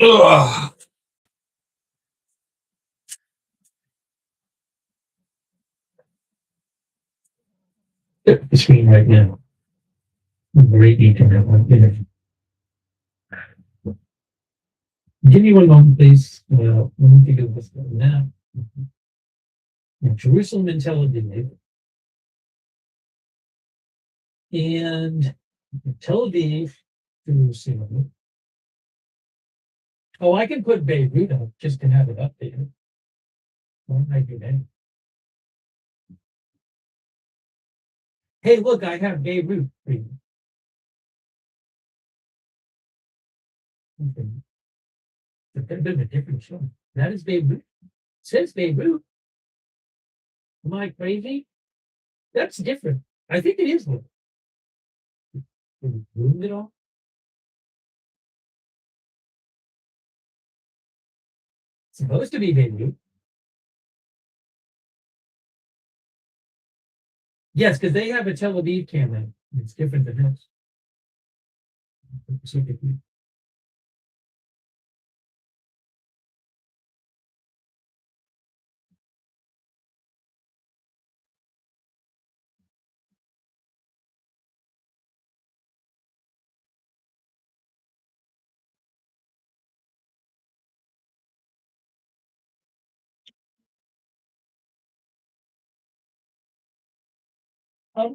Ugh. The screen right now. Great internet. Give me one moment, please. Let me figure this out now. Jerusalem and Tel Aviv. And Tel Aviv, Jerusalem. Oh, I can put Beirut up just to have it updated. Why don't I do that? Hey, look, I have Beirut for you. Okay. But that could have been a different show. That is Beirut. It says Beirut. Am I crazy? That's different. I think it is different. Ruined it all. It's supposed to be Beirut. Yes, because they have a Tel Aviv camera. It's different than this.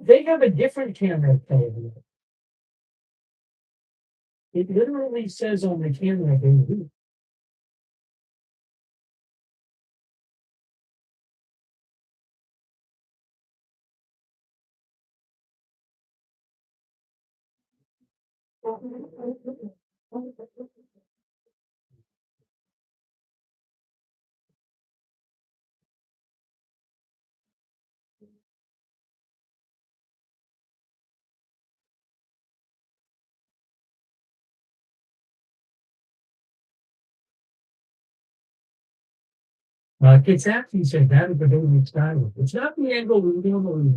They have a different camera at Tel Aviv. It literally says on the camera Beirut. It's actually said that is the Beirut style. It's not the angle we normally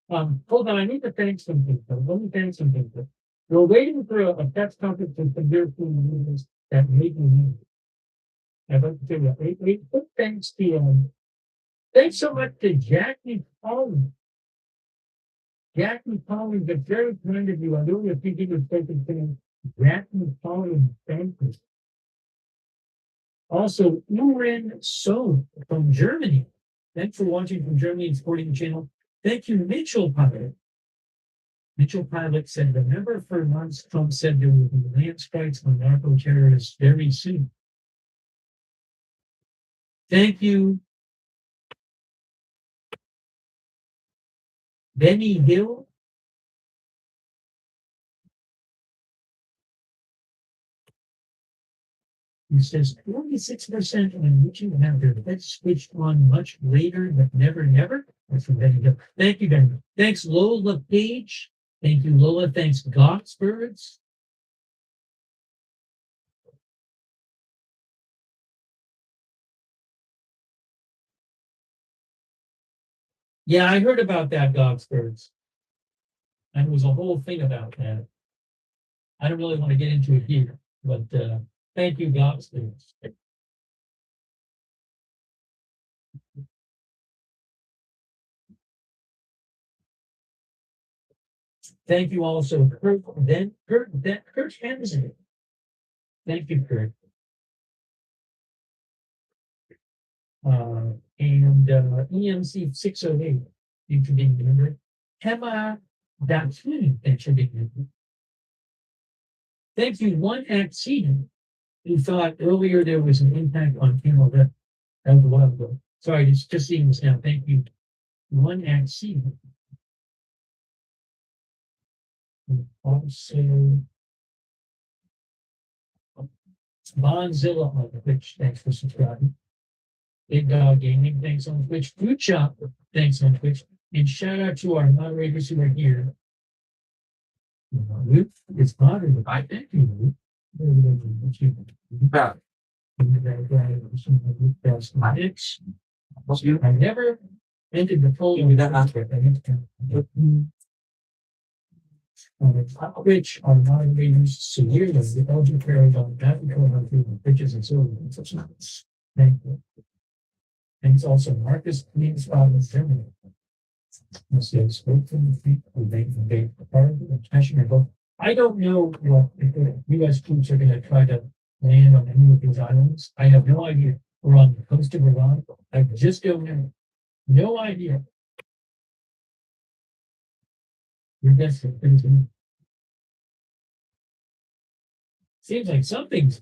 have. Hold on, I need to thank some people. Let me thank some people. We're waiting for a text conference from European leaders that make me need. I'd like to tell you, quick thanks to thanks so much to Jackie Collins. Jackie Collins, it's very kind of you. I really appreciate your taking things. Jackie Collins, thank you. Also, Uren So from Germany. Thanks for watching from Germany and supporting the channel. Thank you, Mitchell Pilot. Mitchell Pilot said, remember for months Trump said there will be land strikes on narco terrorists very soon. Thank you, Benny Hill. He says 46% on YouTube have their heads switched on much later, but never. That's from Benny Hill. Thank you, Benny. Thanks, Lola Page. Thank you, Lola. Thanks, Gotsbirds. Yeah, I heard about that, Gotsbirds. And it was a whole thing about that. I don't really want to get into it here, but thank you, Gotsbirds. Thank you also, Kurt Hensley. Thank you, Kurt. And EMC 608, you should be remembered. Hema Dakin, that should be remembered. Thank you, One Accident, who thought earlier there was an impact on camel that was a while ago. Sorry, just seeing this now. Thank you, One Accident. Also, Bonzilla, which thanks for subscribing. Big Dog Gaming, thanks on Twitch. Food Shop, thanks on Twitch. And shout out to our moderators who are here. Luke is moderated. I thank you, Luke. Yeah. Mitch, I never entered the poll. Which are moderators severely, the elder carried on that on pitches and silver and such notes. Thank you. Thanks also Marcus, Queen's father, Germany. This is spoke from the feet of the part of the passion of both. I don't know what if the US troops are gonna try to land on any of these islands. I have no idea. We're on the coast of Iran. I just don't know. No idea. You're guessing. Seems like something's.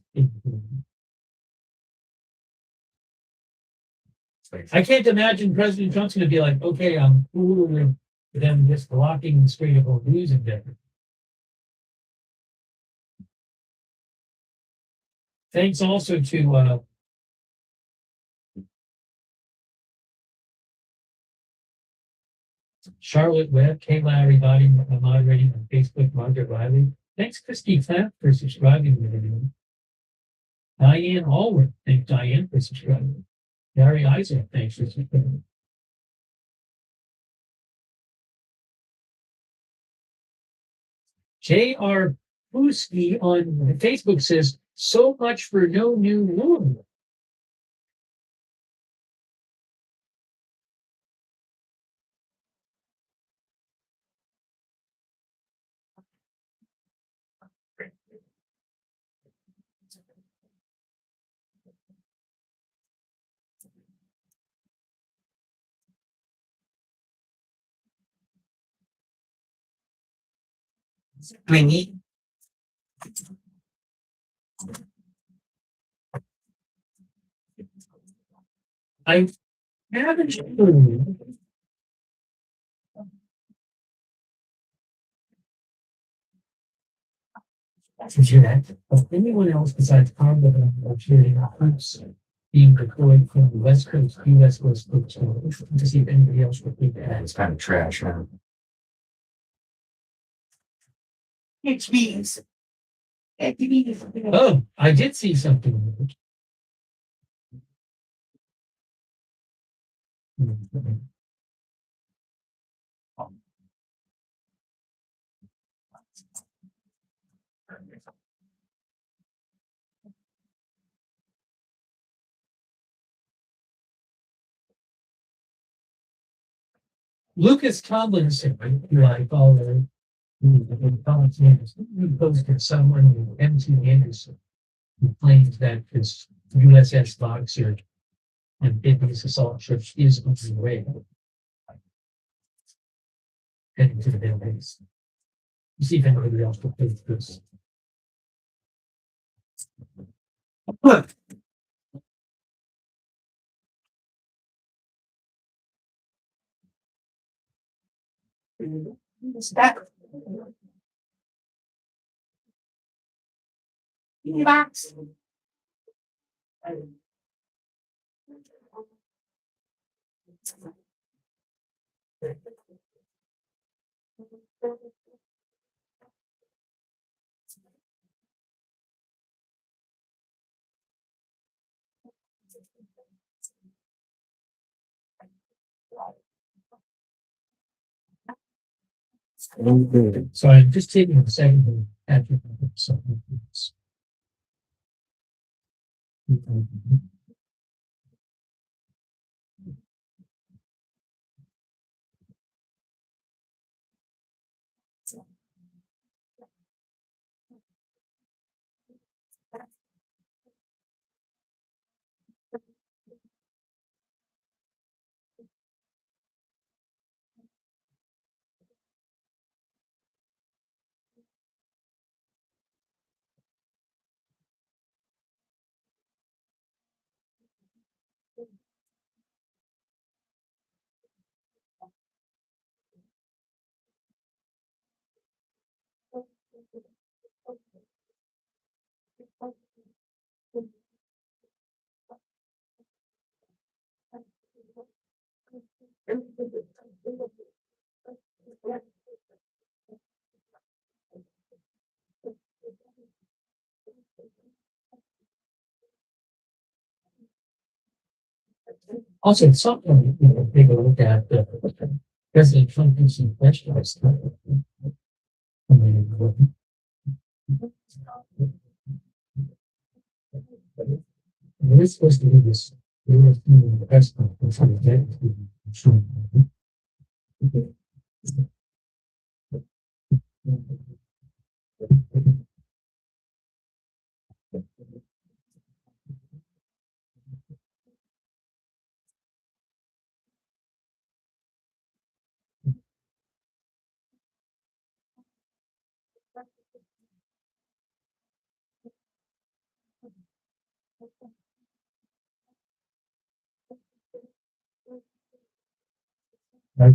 I can't imagine President Trump's going to be like, okay, I'm cool with them just blocking the Strait of Hormuz and Denver. Thanks also to Charlotte Webb, Kay Lowry, moderating on Facebook, Margaret Riley. Thanks, Christy Clapp, for subscribing to the video. Diane Allworth, thanks Diane for subscribing. Gary Isaac, thanks for subscribing. J.R. Pusky on Facebook says, so much for no new rule. Twingy. I haven't heard. Of anyone else besides Congress or cheering troops being deployed from the West Coast, US West Coast, to see if anybody else would think that. It's kind of trash, huh? It's means. Oh, I did see something. Lucas Tomlinson, who I follow, who posted someone named M.T. Anderson, who claims that this USS Boxer amphibious assault ship is on the way heading to the Middle East. You see if anybody else will post this. That. Box. So I'm just taking a second to add something. Also, at some point, take a look at President Trump using vegetables. I mean, we're supposed to do this. We were doing the best conference on the day.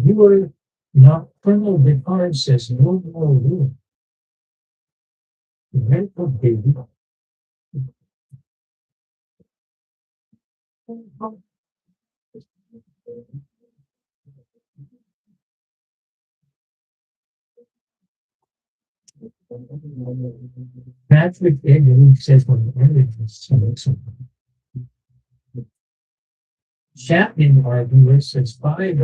You were not criminal because says no more room. Medical baby. Patrick Edwards says when the Chapman arguer says $5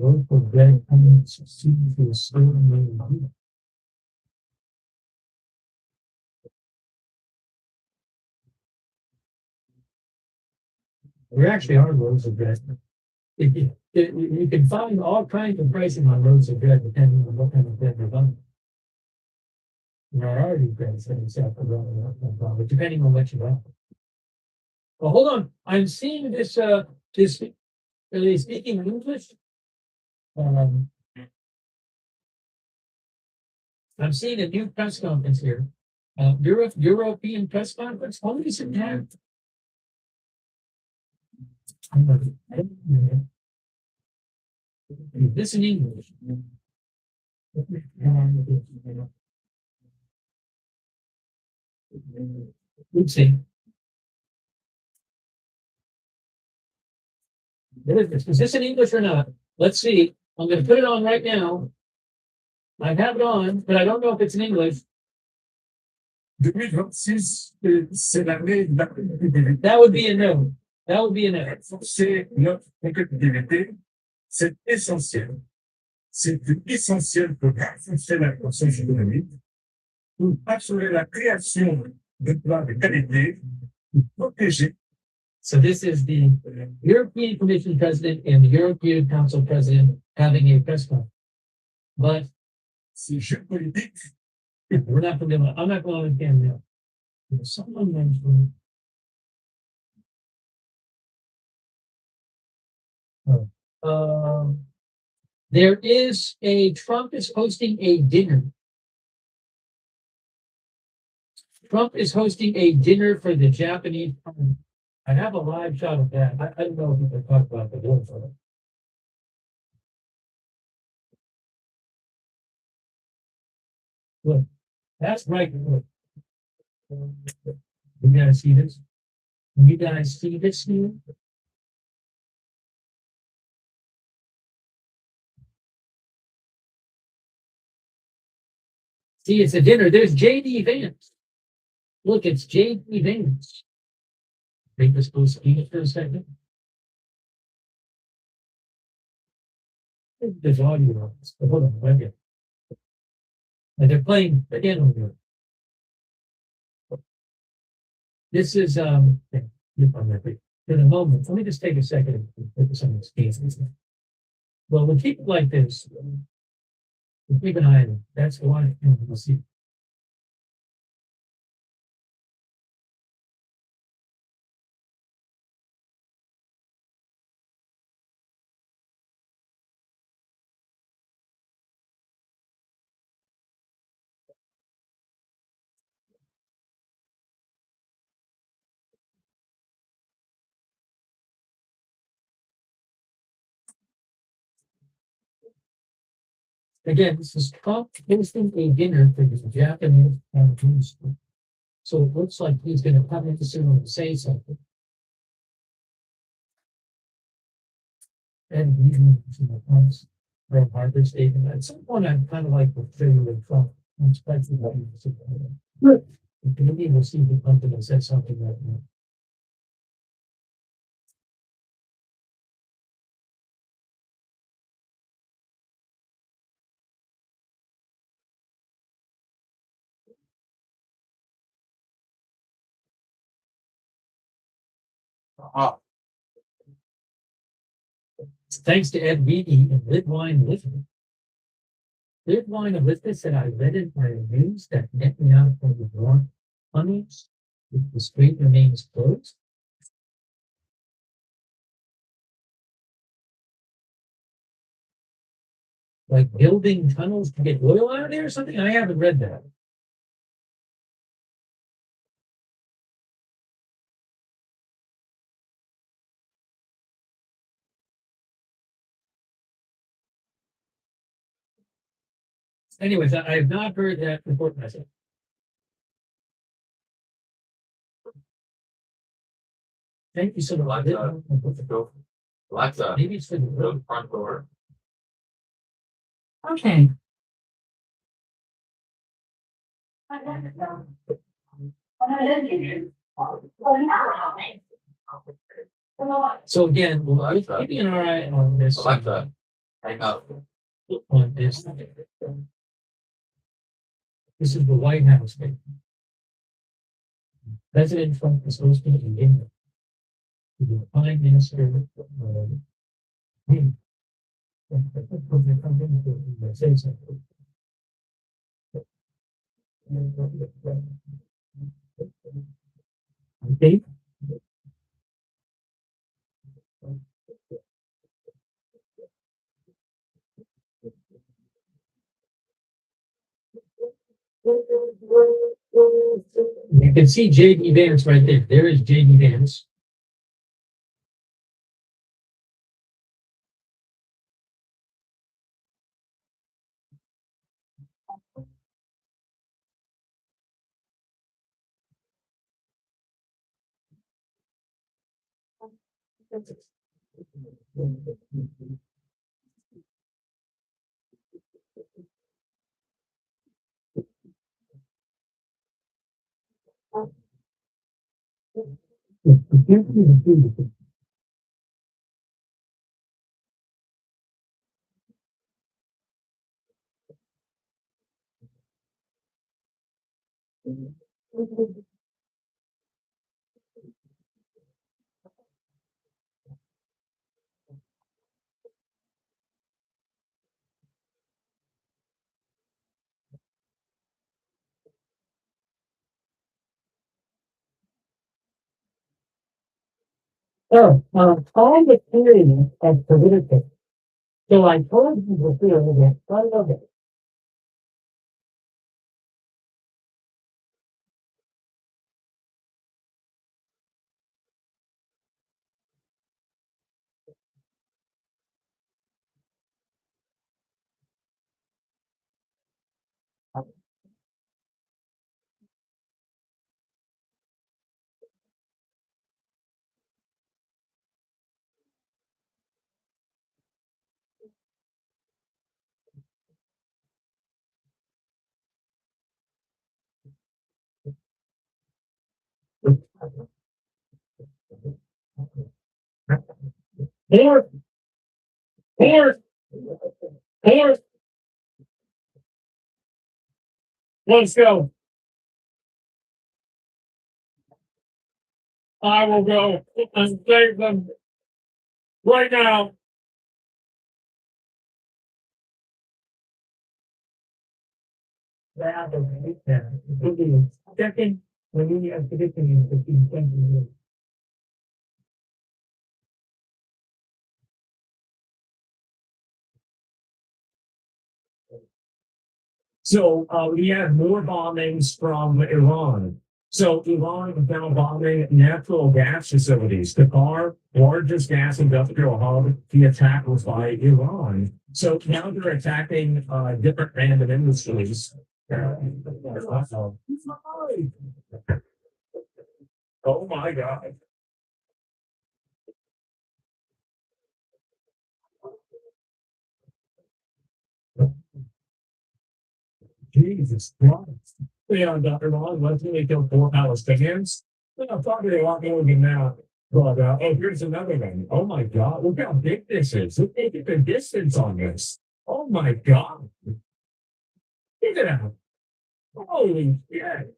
loaf of bread coming succeed to a stolen. There actually are loaves of bread. You can find all kinds of pricing on loaves of bread depending on what kind of bread you're buying. There are already breads that are set for depending on what you buy. Well, hold on. I'm seeing this. Are they speaking English? I'm seeing a new press conference here. European press conference. What does it have? This in English. Oopsie. Is this in English or not? Let's see. I'm going to put it on right now. I have it on, but I don't know if it's in English. 2026, c'est l'année de la compétitivité. That would be a no. That would be a no. Renforcer notre compétitivité, c'est essentiel. C'est essentiel pour renforcer la croissance économique, pour assurer la création de plans de qualité, pour protéger. So this is the European Commission President and the European Council President having a press conference. But Ces jeux politiques, we're not going to. I'm not going to understand now. Someone mentioned. There is Trump is hosting a dinner. Trump is hosting a dinner for the Japanese. I have a live shot of that. I don't know if we can talk about the dinner for it. Look, that's right. Look. You guys see this? You guys see this here? See, it's a dinner. There's J.D. Vance. Look, it's J.D. Vance. Make this go speak for a second. There's audio on this. Hold on, wait a minute. And they're playing again on here. This is in a moment. Let me just take a second and focus on this case. Well, we'll keep it like this. We'll keep an eye on it. That's why we'll see. Again, this is Trump hosting a dinner for the Japanese minister. So it looks like he's going to come into soon and say something. And even to the pumps from Harbor State, and at some point, I'm kind of like the thing with Trump. I'm expecting that you see. Maybe we'll see the company that said something like that. Thanks to Ed Beatty and Lidwine Lifford. Lidwine of Lifford said, I read in my news that Netanyahu from the war tunnels if the strait remains closed. Like building tunnels to get oil out of there or something? I haven't read that. Anyways, I have not heard that report myself. Thank you so much. Alexa, Maybe it's for go the to the front door. Okay. So again, we're keeping an eye on this. Alexa, hang up. On this. This is the White House thing. President Trump is hosting a dinner to the Prime Minister. Say something. Okay. You can see J.D. Vance right there. There is J.D. Vance. Oh, all the theory of political. So I told you before that some of it. Here, here, here. Let's go. I will go and save them right now. Second, when you have predicting the So we have more bombings from Iran. So Iran is now bombing natural gas facilities. Qatar, largest gas industrial hub, the attack was by Iran. So now they're attacking different random industries. Oh my God. Jesus Christ. And Iran allegedly killed 4 Palestinians. Probably a lot more than that. But oh, here's another one. Oh my God, look how big this is. Look at the distance on this. Oh my God. Look at that. Holy shit.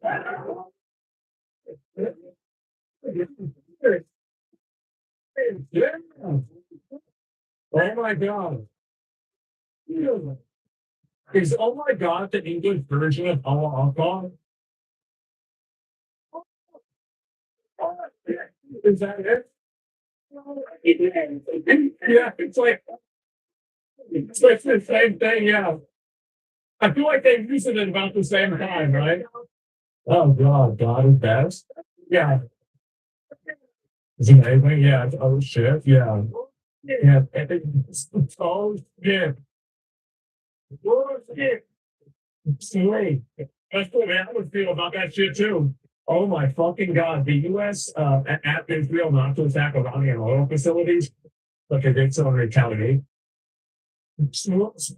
Oh my God. Is oh my God the English version of Allah Akbar? Is that it? Yeah, it's like the same thing, yeah. I feel like they use it at about the same time, right? Oh God, God is best. Yeah. It's amazing, yeah. Oh shit, yeah. Yeah. Oh shit. Oh shit. Sweet. That's the way I would feel about that shit too. Oh my fucking God. The US asked Israel not to attack Iranian oil facilities, but they did so in retaliation. Oh, it's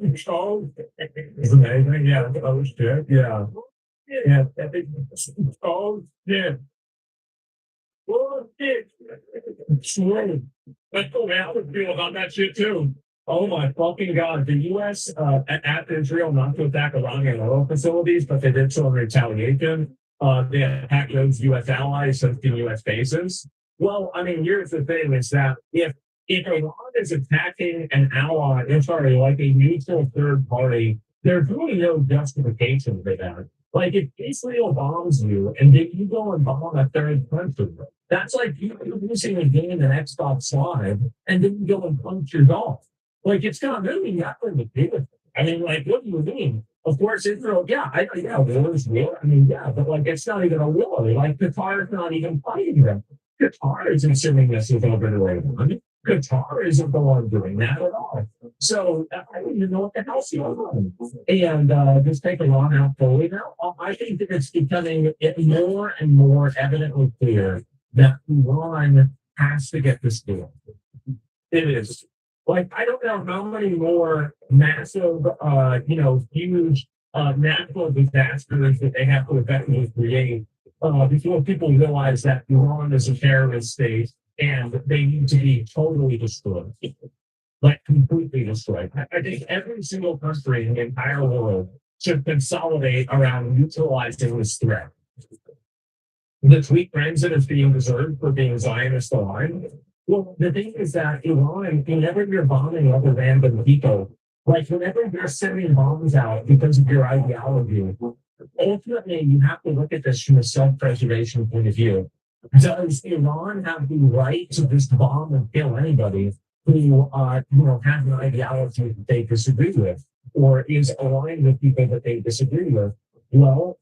amazing. Yeah. Oh shit. Yeah. Yeah. Oh shit. Oh shit. Sweet. That's the way I would feel about that shit too. Oh my fucking God. The US asked Israel not to attack Iranian oil facilities, but they did so in retaliation. They attacked those US allies hosting US bases. Well, I mean, here's the thing is that if Iran is attacking an ally, sorry, like a neutral third party, there's really no justification for that. Like if Israel bombs you and then you go and bomb a third country, that's like you using a game in Xbox Live and then you go and punch your dog. Like it's got really nothing to do with it. I mean, like, what do you mean? Of course, Israel, yeah, war is war. I mean, yeah, but like it's not even a war. Like Qatar's not even fighting them. Qatar isn't sending missiles over to Iran. Qatar isn't the one doing that at all. So I don't even know what the hell's going on. And just take Iran out fully now. I think that it's becoming more and more evidently clear that Iran has to get this deal. It is. Like, I don't know how many more massive, huge natural disasters that they have to effectively create before people realize that Iran is a terrorist state and they need to be totally destroyed, like completely destroyed. I think every single country in the entire world should consolidate around neutralizing this threat. The tweet Brexit is being deserved for being Zionist aligned. Well, the thing is that Iran, whenever you're bombing other random people, like whenever you're sending bombs out because of your ideology, ultimately you have to look at this from a self-preservation point of view. Does Iran have the right to just bomb and kill anybody who, has an ideology that they disagree with, or is aligned with people that they disagree with? Well,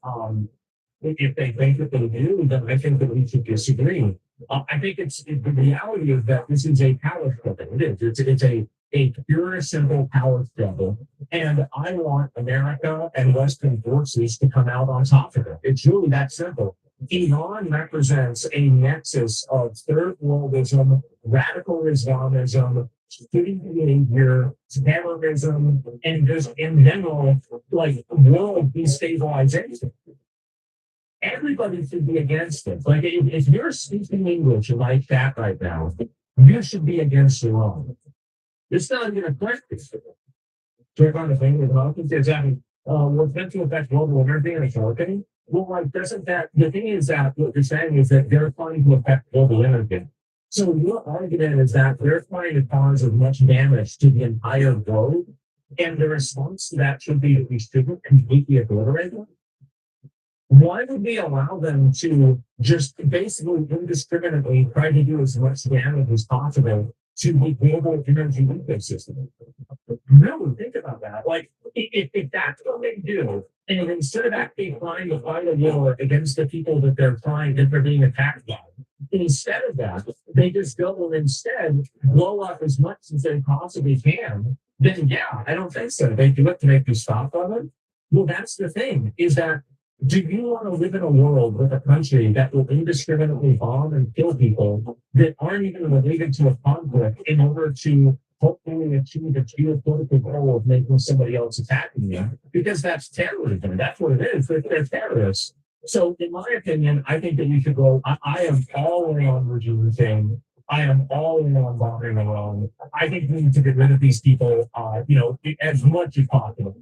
if they think that they do, then I think that we should disagree. I think the reality is that this is a power struggle. It is. It's a pure, simple power struggle. And I want America and Western forces to come out on top of it. It's really that simple. Iran represents a nexus of third worldism, radical Islamism, student behavior, terrorism, and just in general, like world destabilization. Everybody should be against it. Like if you're speaking English like that right now, you should be against Iran. It's not even a question. Check on the thing with Hawkins. Exactly. What's meant to affect global energy and economy? Well, like, doesn't that, the thing is that what you're saying is that they're trying to affect global energy. So your argument is that they're trying to cause as much damage to the entire globe, and the response to that should be that we shouldn't completely obliterate them. Why would we allow them to just basically indiscriminately try to do as much damage as possible to the global energy ecosystem? Really think about that. Like, if that's what they do, and instead of actually trying to fight a war against the people that they're being attacked by, instead of that, they just go and instead blow up as much as they possibly can, then yeah, I don't think so. They do it to make you stop on it. Well, that's the thing, is that do you want to live in a world with a country that will indiscriminately bomb and kill people that aren't even related to a conflict in order to hopefully achieve a geopolitical goal of making somebody else attacking you, because that's terrorism. That's what it is. They're terrorists. So, in my opinion, I think that we should go. I am all in on regime thing. I am all in on bombing Iran. I think we need to get rid of these people, as much as possible.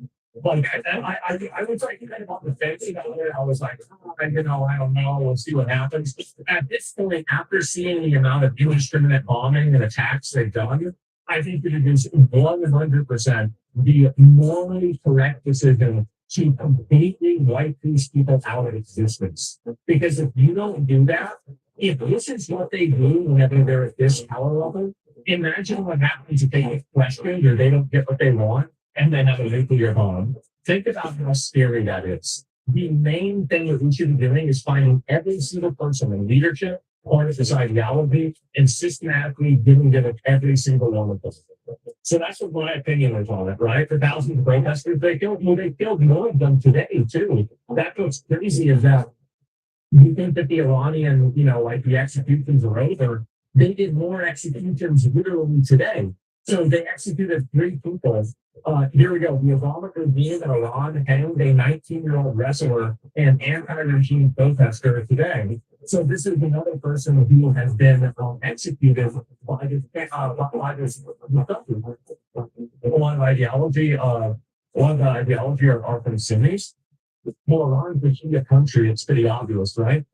Like I was like kind of on the fence about it. I was like, I don't know. We'll see what happens. At this point, after seeing the amount of indiscriminate bombing and attacks they've done, I think that it is 100% the morally correct decision to completely wipe these people out of existence. Because if you don't do that, if this is what they do whenever they're at this power level, imagine what happens if they get questioned or they don't get what they want and then have a nuclear bomb. Think about how scary that is. The main thing that we should be doing is finding every single person in leadership, part of this ideology, and systematically getting rid of every single one of them. So that's what my opinion is on it, right? The thousands of protesters they killed more of them today, too. That's what's crazy is that you think that the Iranian, the executions are over. They did more executions literally today. So they executed 3 people. Here we go. The Islamic regime in Iran hanged a 19-year-old wrestler and anti-regime protester today. So this is another person who has been executed by this one ideology. One of the ideology are from Sunnis. Well, Iran's a Shia country. It's pretty obvious, right?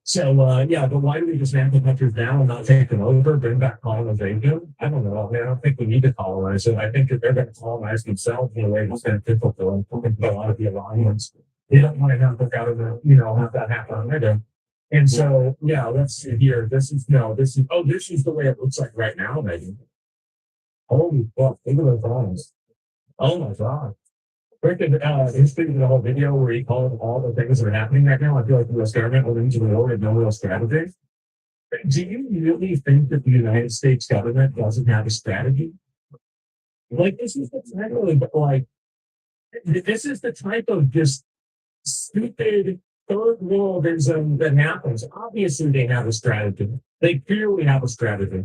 So, but why do we dismantle countries now and not take them over, bring back colonization? I don't know. I mean, I don't think we need to colonize it. I think that they're going to colonize themselves in a way that's beneficial for them. I think a lot of the Iranians, they don't want to have to have that happen either. And so, let's see here. This is the way it looks like right now, maybe. Holy fuck, look at those eyes. Oh my God. Freaking history of the whole video where he called all the things that are happening right now. I feel like the US government went into the war with no real strategy. Do you really think that the United States government doesn't have a strategy? Like this is the type of just stupid third worldism that happens. Obviously, they have a strategy. They clearly have a strategy.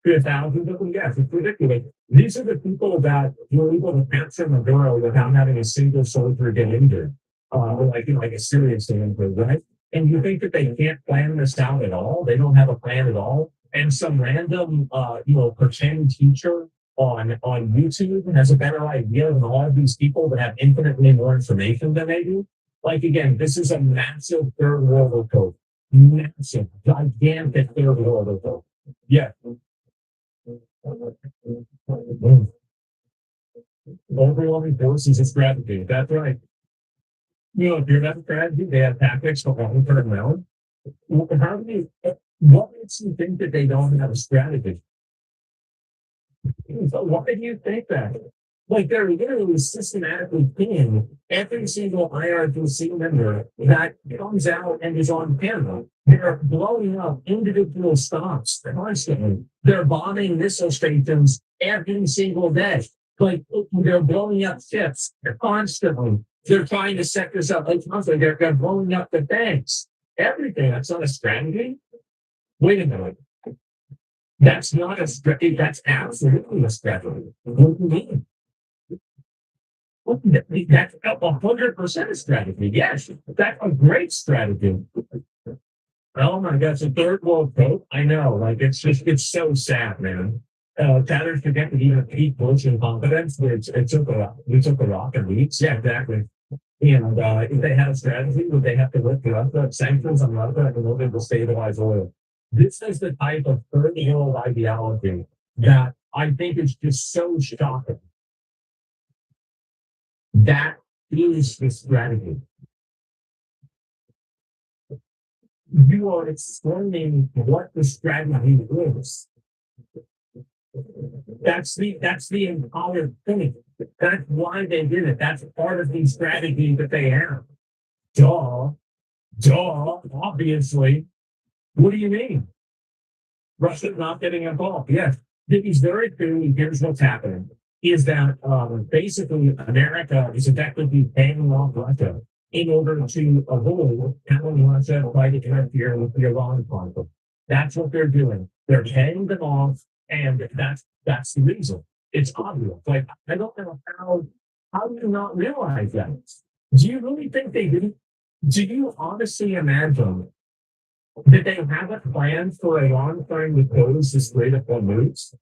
Thousands of them, yes, it's ridiculous. These are the people that were able to capture Maduro without having a single soldier get injured, like a serious injury, right? And you think that they can't plan this out at all? They don't have a plan at all. And some random, pretend teacher on YouTube has a better idea than all of these people that have infinitely more information than they do. Like again, this is a massive third world code, massive, gigantic third world code. Yeah. Overwhelming force is a strategy. That's right. If you're that strategy, they have tactics for long-term round. What makes you think that they don't have a strategy? So why do you think that? Like they're literally systematically pinning every single IRGC member that comes out and is on camera. They're blowing up individual stops constantly. They're bombing missile stations every single day. Like they're blowing up ships constantly. They're trying to set this up. Like constantly, they're blowing up the banks. Everything. That's not a strategy. Wait a minute. That's not a strategy. That's absolutely a strategy. What do you mean? That's 100% a strategy. Yes, that's a great strategy. Oh my God, it's a third world code. I know, it's so sad, man. Tatters forget to even Pete Bush in confidence. It took a rock and weeks. Yeah, exactly. And if they had a strategy, would they have to lift Russia sanctions on Russia in order to stabilize oil? This is the type of third world ideology that I think is just so shocking. That is the strategy. You are explaining what the strategy is. That's the entire thing. That's why they did it. That's part of the strategy that they have. Duh, obviously. What do you mean? Russia's not getting involved. Yes. It's very clearly, here's what's happening. Is that basically America is effectively paying off Russia in order to avoid having Russia try to interfere with the Iran conflict. That's what they're doing. They're paying them off, And that's the reason. It's obvious. Like, I don't know how do you not realize that? Do you really think they didn't? Do you honestly imagine that they haven't planned for Iran trying to close the Strait of Hormuz?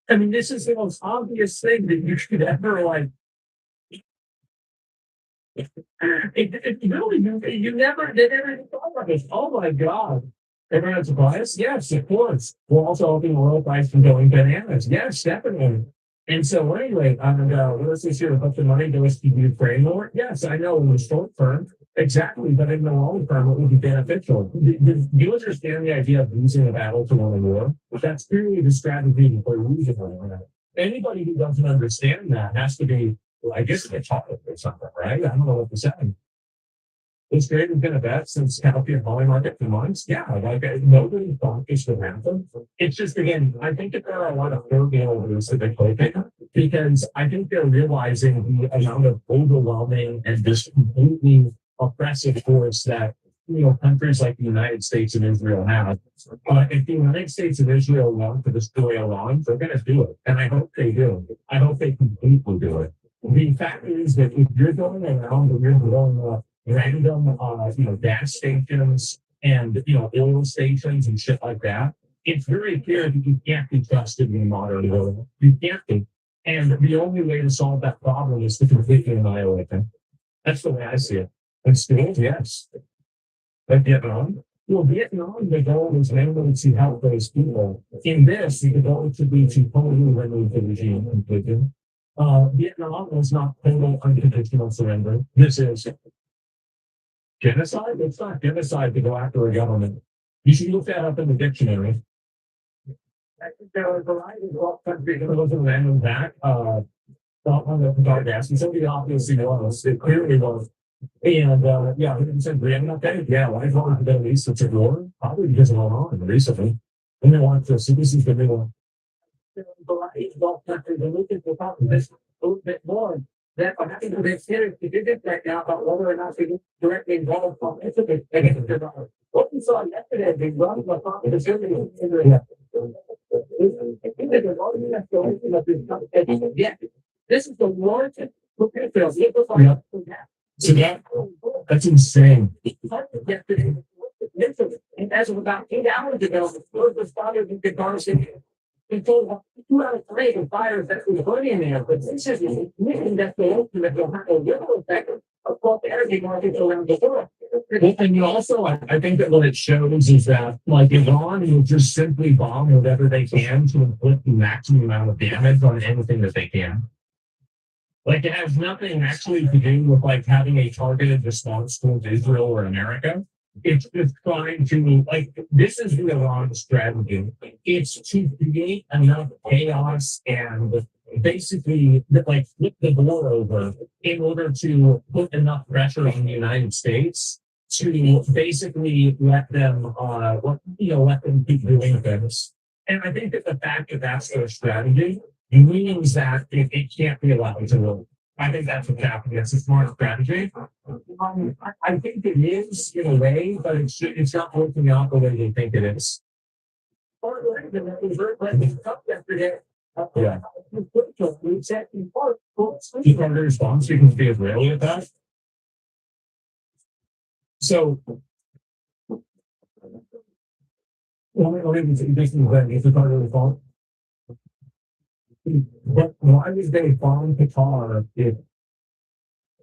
I mean, this is the most obvious thing that you could ever like. It really, they never even thought about this. Oh my God. Everyone's surprised? Yes, of course. We're also hoping oil price from going bananas. Yes, definitely. And so anyway, what is this here? A bunch of money goes to Ukraine war? Yes, I know in the short term, exactly, but in the long term, it would be beneficial. Do you understand the idea of losing a battle to win a war? That's clearly the strategy for losing a war. Anybody who doesn't understand that has to be, well, I guess, a chocolate or something, right? I don't know what to say. This trade has been a bet since California poly market for months. Yeah, like nobody thought this would happen. It's just, again, I think that there are a lot of foregathers that they're taking because I think they're realizing the amount of overwhelming and just completely oppressive force that countries like the United States and Israel have. If the United States and Israel want to destroy Iran, they're going to do it, and I hope they do. I hope they completely do it. The fact is that if you're going around and you're going random, gas stations and, oil stations and shit like that, it's very clear that you can't be trusted in the modern world. You can't be. And the only way to solve that problem is to completely annihilate them. That's the way I see it. And still, yes. But Vietnam? Well, Vietnam, the goal is mainly to help those people. In this, the goal should be to totally remove the regime completely. Vietnam is not total unconditional surrender. This is genocide. It's not genocide to go after a government. You should look that up in the dictionary. I think there are a variety of countries that was a random back on the dark gas, and somebody obviously was. It clearly was. And yeah, 100% random. Okay, yeah, why is it the Middle East such a war? Probably because of Iran recently. And they want to see this is the new one. There are a variety of countries that looking for this a little bit more. That I think they're serious to do this right now about whether or not they get directly involved on it. What we saw yesterday, they run the competition in the yeah, this is the largest. So that's insane. And as of about 8 hours ago, the first responders in Garrison controlled 2 out of 3 of fires that were burning there. But this is a significant escalation that will have a ripple effect across the energy markets around the world. And also, I think that what it shows is that, like, Iran will just simply bomb whatever they can to inflict the maximum amount of damage on anything that they can. Like, it has nothing actually to do with, like, having a targeted response towards Israel or America. It's just trying to, like, this is the Iran strategy. It's to create enough chaos and basically, like, flip the war over in order to put enough pressure on the United States to basically let them keep doing things. And I think that the fact that that's their strategy means that it can't be allowed to work. I think that's what's happening. It's a smart strategy. I think it is in a way, but it's not working out the way they think it is. Yeah. You can respond, so you can be Israeli at that. So, but why would they bomb Qatar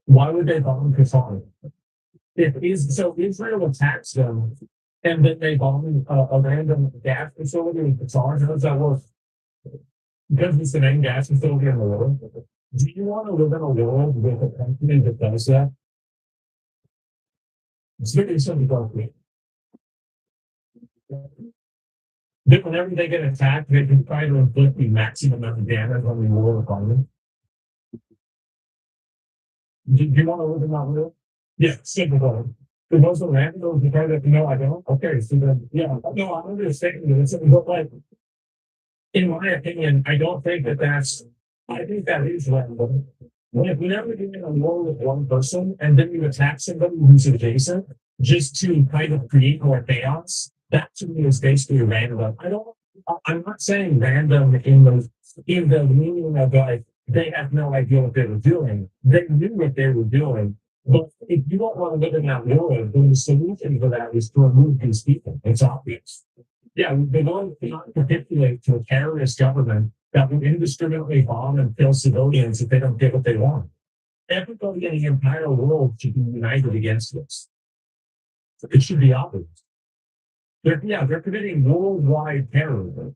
why would they bomb Qatar? So Israel attacks them and then they bomb a random gas facility in Qatar. How does that work? Because it's the main gas facility in the world. Do you want to live in a world with a company that does that? It's very simple for me. That whenever they get attacked, they can try to inflict the maximum amount of damage on the world economy. Do you want to live in that world? Yeah, simple for for those of randos who try to, no, I don't. Okay, so then, yeah, no, I understand this, but like, in my opinion, I don't think that I think that is random. Whenever you're in a war with one person and then you attack somebody who's adjacent just to kind of create more chaos, that to me is basically random. I don't I'm not saying random in the meaning of like they had no idea what they were doing. They knew what they were doing. But if you don't want to live in that world, then the solution for that is to remove these people. It's obvious. Yeah, they want to not capitulate to a terrorist government that will indiscriminately bomb and kill civilians if they don't get what they want. Everybody in the entire world should be united against this. It should be obvious. They're committing worldwide terrorism.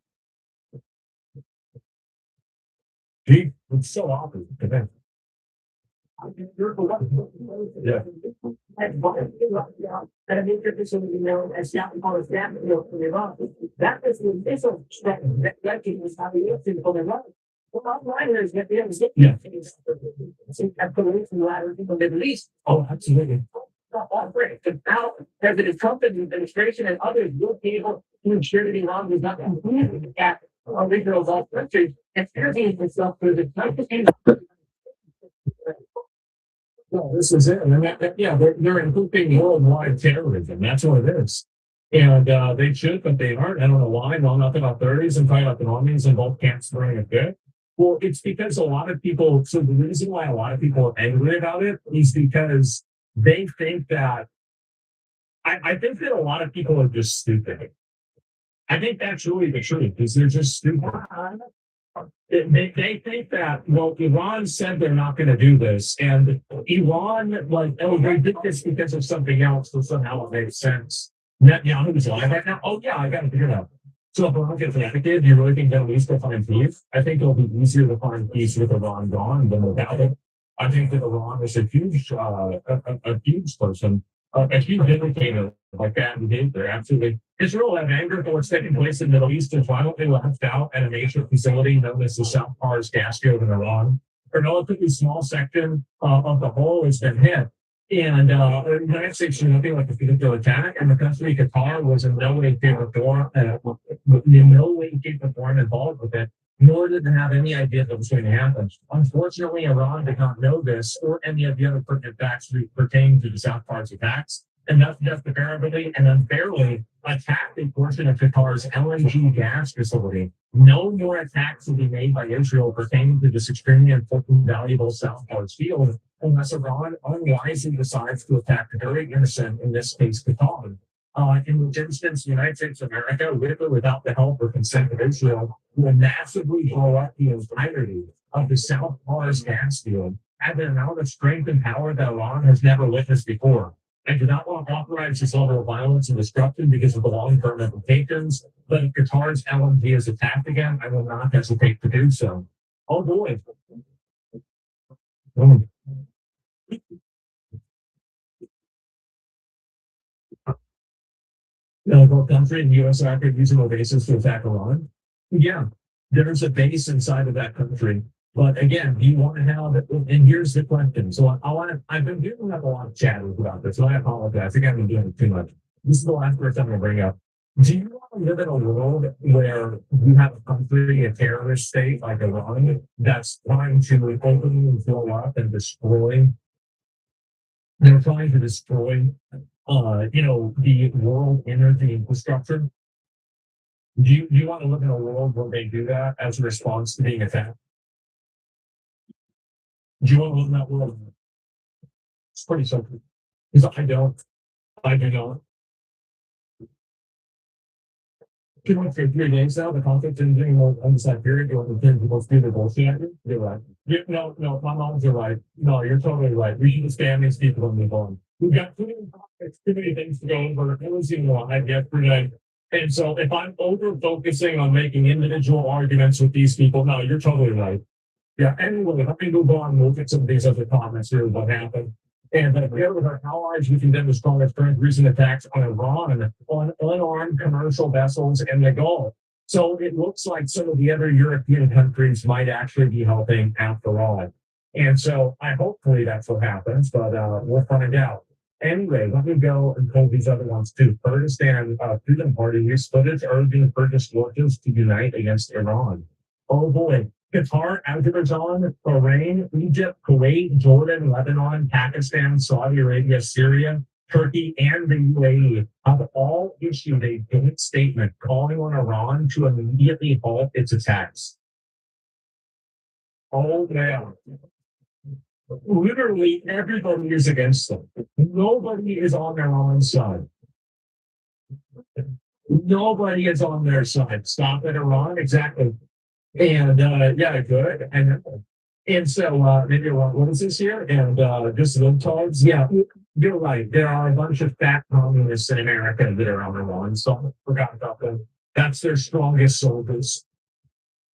Gee, it's so obvious to them. Yeah. And internationally known as Japanese National Iran. That is the official that is how we use it for the run. Well, outliners get the Yeah. Appellation ladder in the Middle East. Oh, absolutely. Great. And now President Trump and the administration and others will be able to ensure that Iran does not completely attack regional Gulf countries and intervene itself through the country. No, this is it. And they're including worldwide terrorism. That's what it is. And they should, but they aren't. I don't know why. Know nothing about 30s and talking about the armies and both camps running a bit. Well, it's because a lot of people, so the reason why a lot of people are angry about it is because they think that, I think that a lot of people are just stupid. I think that's really the truth, is they're just stupid. They think that, well, Iran said they're not going to do this, and Iran, like, oh, they did this because of something else, so somehow it makes sense. Netanyahu's alive right now? Oh, yeah, I got to figure it out. So if Iran gets elected, do you really think they'll at least find peace? I think it'll be easier to find peace with Iran gone than without it. I think that Iran is a huge person, a huge indicator like that behavior. Absolutely. Israel had anger for what's taking place in the Middle East and violently left out at a major facility known as the South Pars gas field in Iran. A relatively small section of the whole has been hit. And the United States did nothing like a physical attack, and the country Qatar was in no way, shape, or form involved with it, nor did they have any idea that was going to happen. Unfortunately, Iran did not know this or any of the other pertinent facts pertaining to the South Pars attacks, and thus justifiably and unfairly attacked a portion of Qatar's LNG gas facility. No more attacks will be made by Israel pertaining to this extremely important, valuable South Pars field unless Iran unwisely decides to attack the very innocent, in this case, Qatar. In which instance, the United States of America, with or without the help or consent of Israel, will massively blow up the entirety of the South Pars gas field at an amount of strength and power that Iran has never witnessed before. I do not want to authorize this level of violence and destruction because of the long-term implications, but if Qatar's LNG is attacked again, I will not hesitate to do so. Oh boy. The country in the U.S. acted using a basis to attack Iran? Yeah, there's a base inside of that country. But again, do you want to have it? And here's the question. So I've been doing a lot of chatters about this, so I apologize. I think I've been doing it too much. This is the last person I'm going to bring up. Do you want to live in a world where you have a country, a terrorist state like Iran, that's trying to openly blow up and destroy? They're trying to destroy the world energy infrastructure. Do you want to live in a world where they do that as a response to being attacked? Do you want to live in that world? It's pretty simple. Because I do not. It went for 3 days now. The conflict isn't doing more on the side period. You want to most do the bullshit at you? You're right. No, my mom's are right. No, you're totally right. We should just ban these people and move on. We've got too many topics, too many things to go over. It was even live yesterday. And so if I'm over focusing on making individual arguments with these people, no, you're totally right. Yeah, anyway, let me move on and look at some of these other comments here, what happened. And together with our allies, we condemn the strongest current recent attacks on Iran on unarmed commercial vessels in the Gulf. So it looks like some of the other European countries might actually be helping after all. And so hopefully that's what happens, but we'll find out. Anyway, let me go and pull these other ones too. Kurdistan Freedom Party used footage urging Kurdish forces to unite against Iran. Oh boy. Qatar, Azerbaijan, Bahrain, Egypt, Kuwait, Jordan, Lebanon, Pakistan, Saudi Arabia, Syria, Turkey, and the UAE have all issued a joint statement calling on Iran to immediately halt its attacks. Oh man. Literally everybody is against them. Nobody is on Iran's side. Nobody is on their side. Stop it, Iran. Exactly. And yeah, good. And so then you're like, what is this here? And just libtards. Yeah, you're right. There are a bunch of fat communists in America that are on Iran. So I forgot about them. That's their strongest soldiers.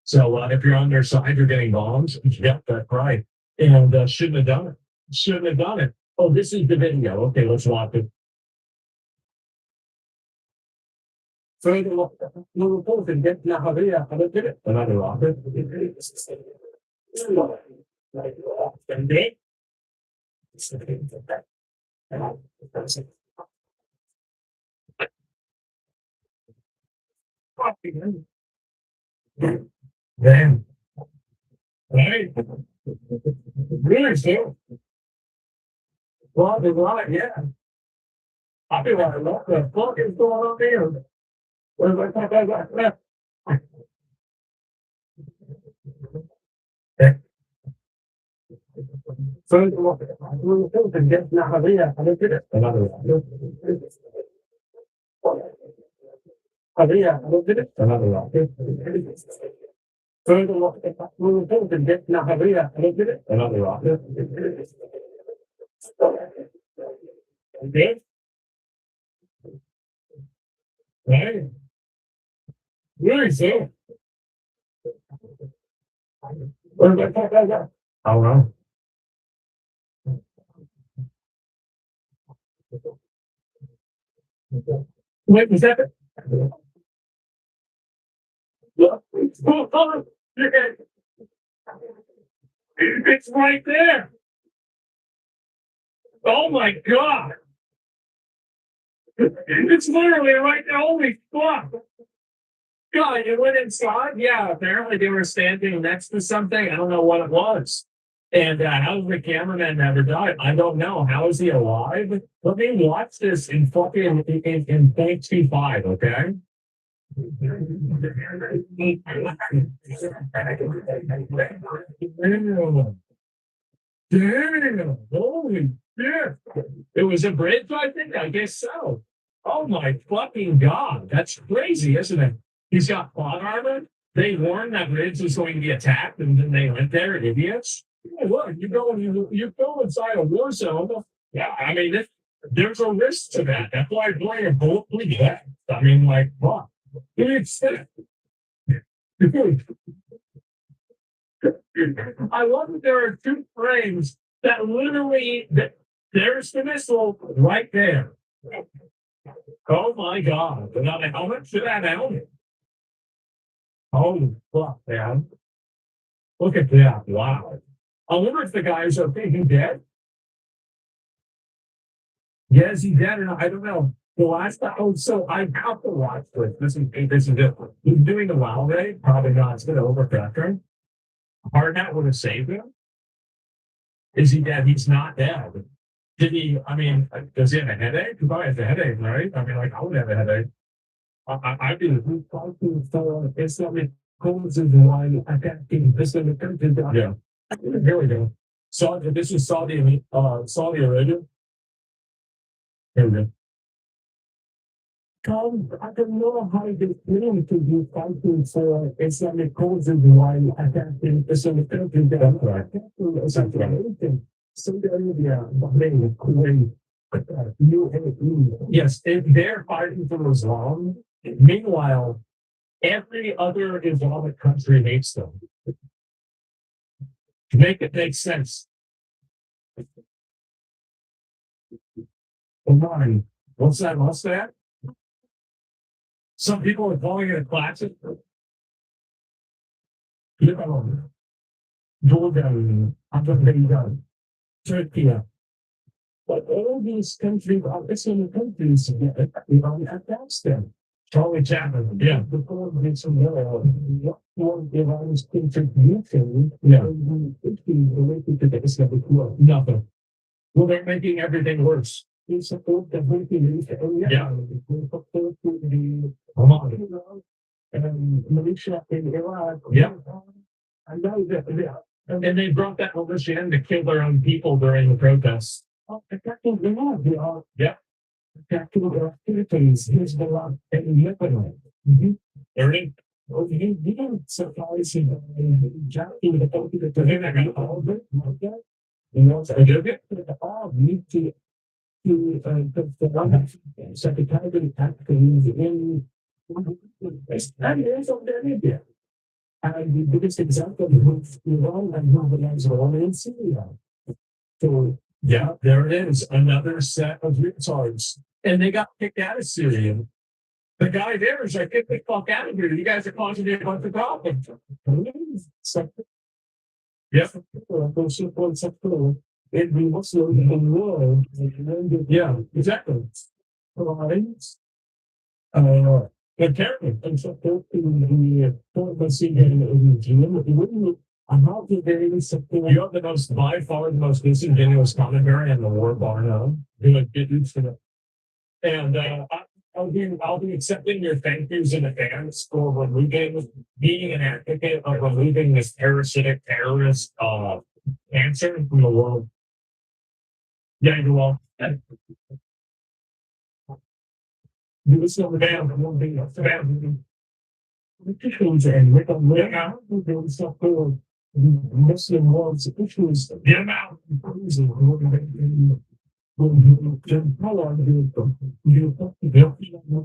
So if you're on their side, you're getting bombed. Yep, that's right. And shouldn't have done it. Shouldn't have done it. Oh, this is the video. Okay, let's watch it. Another rocket. And then Damn. Right. Really, so. Well, there's a lot, yeah. I feel like, what the fuck is going on here? What is that? So, right? Really, so. I don't know. Wait, was that? It's right there. Oh my God. It's literally right there. Holy fuck. God, it went inside? Yeah, apparently they were standing next to something. I don't know what it was. And how did the cameraman never died? I don't know. How is he alive? Let me watch this in fucking in 0.25, okay? Damn, holy shit. It was a bridge, I think. I guess so. Oh my fucking God. That's crazy, isn't it? He's got plot armor. They warned that bridge was going to be attacked, and then they went there, idiots. Yeah, look, you go inside a war zone. Yeah, I mean, there's a risk to that. That's why I'm wearing a bulletproof vest. I mean, like, fuck. I love that there are two frames that literally, there's the missile right there. Oh my God. Without a helmet? Should have a helmet. Holy fuck, man. Look at that. Wow. I wonder if the guy's okay. He dead? Yeah, is he dead or not? I don't know. The last time, oh, so I have to watch this. This is different. He's doing the WoW raid. Probably not. It's going to overpressure. Hardhat would have saved him. Is he dead? He's not dead. Did he? I mean, does he have a headache? He probably has a headache, right? I mean, like, I would have a headache. I do. It's not like causes why I can't keep this in the country. Yeah. Here we go. So this is Saudi Arabia. Here we go. I don't know how this name to be fighting for Islamic causes why I can't keep this in the country. That's right. Saudi Arabia, Bahrain, Kuwait, UAE. Yes, they're fighting for Islam. Meanwhile, every other Islamic country hates them. To make it make sense. Come on. What's that mustache? Some people are calling it a classic. Jordan, Azerbaijan, Turkey. But all these countries are Islamic countries. Iran attacks them. Charlie Chaplin, yeah. Before this what was Iran's contribution related to the Islamic world? Nothing. Well, they're making everything worse. we support the Houthis area. Yeah. We support the Hamas. militia in Iraq. Yeah. I know that, yeah. And they brought that militia in to kill their own people during the protests. Attacking Iraq, they are. Yeah. Attacking their activities, Hezbollah and Lebanon. Ernie? Oh, you didn't surprise him by jacking the computer to him and all that, like that. You know, so you get to the need to the one secretary acting in and there's of the Libya. And the biggest example is Iran and mobilized Iran in Syria. So Yeah, there it is. Another set of retards. And they got kicked out of Syria. The guy there is like, get the fuck out of here. You guys are causing a bunch of problems. Yeah. Every Muslim in the world, Yeah, exactly. provides They're terrible. and support the Syrian regime. It wouldn't how did they support You have the most, by far, the most disingenuous commentary on the war bar now. You're like, get used to it. And I'll be accepting your thank yous in advance for removing, being an advocate of removing this parasitic terrorist cancer from the world. Yeah, you're welcome. you listen to the politicians and with they support the Muslim world's issues. Get him out.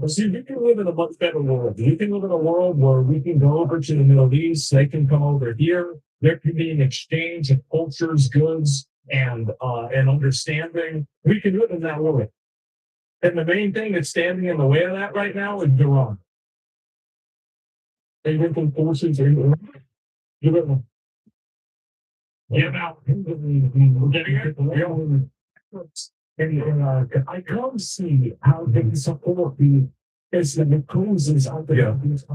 See, we can live in a much better world. We can live in a world where we can go over to the Middle East, they can come over here. There can be an exchange of cultures, goods, and understanding. We can live in that world. And the main thing that's standing in the way of that right now is Iran. They went from forces in Iran. Get him out. And I can't see how they support the Islamic causes out there.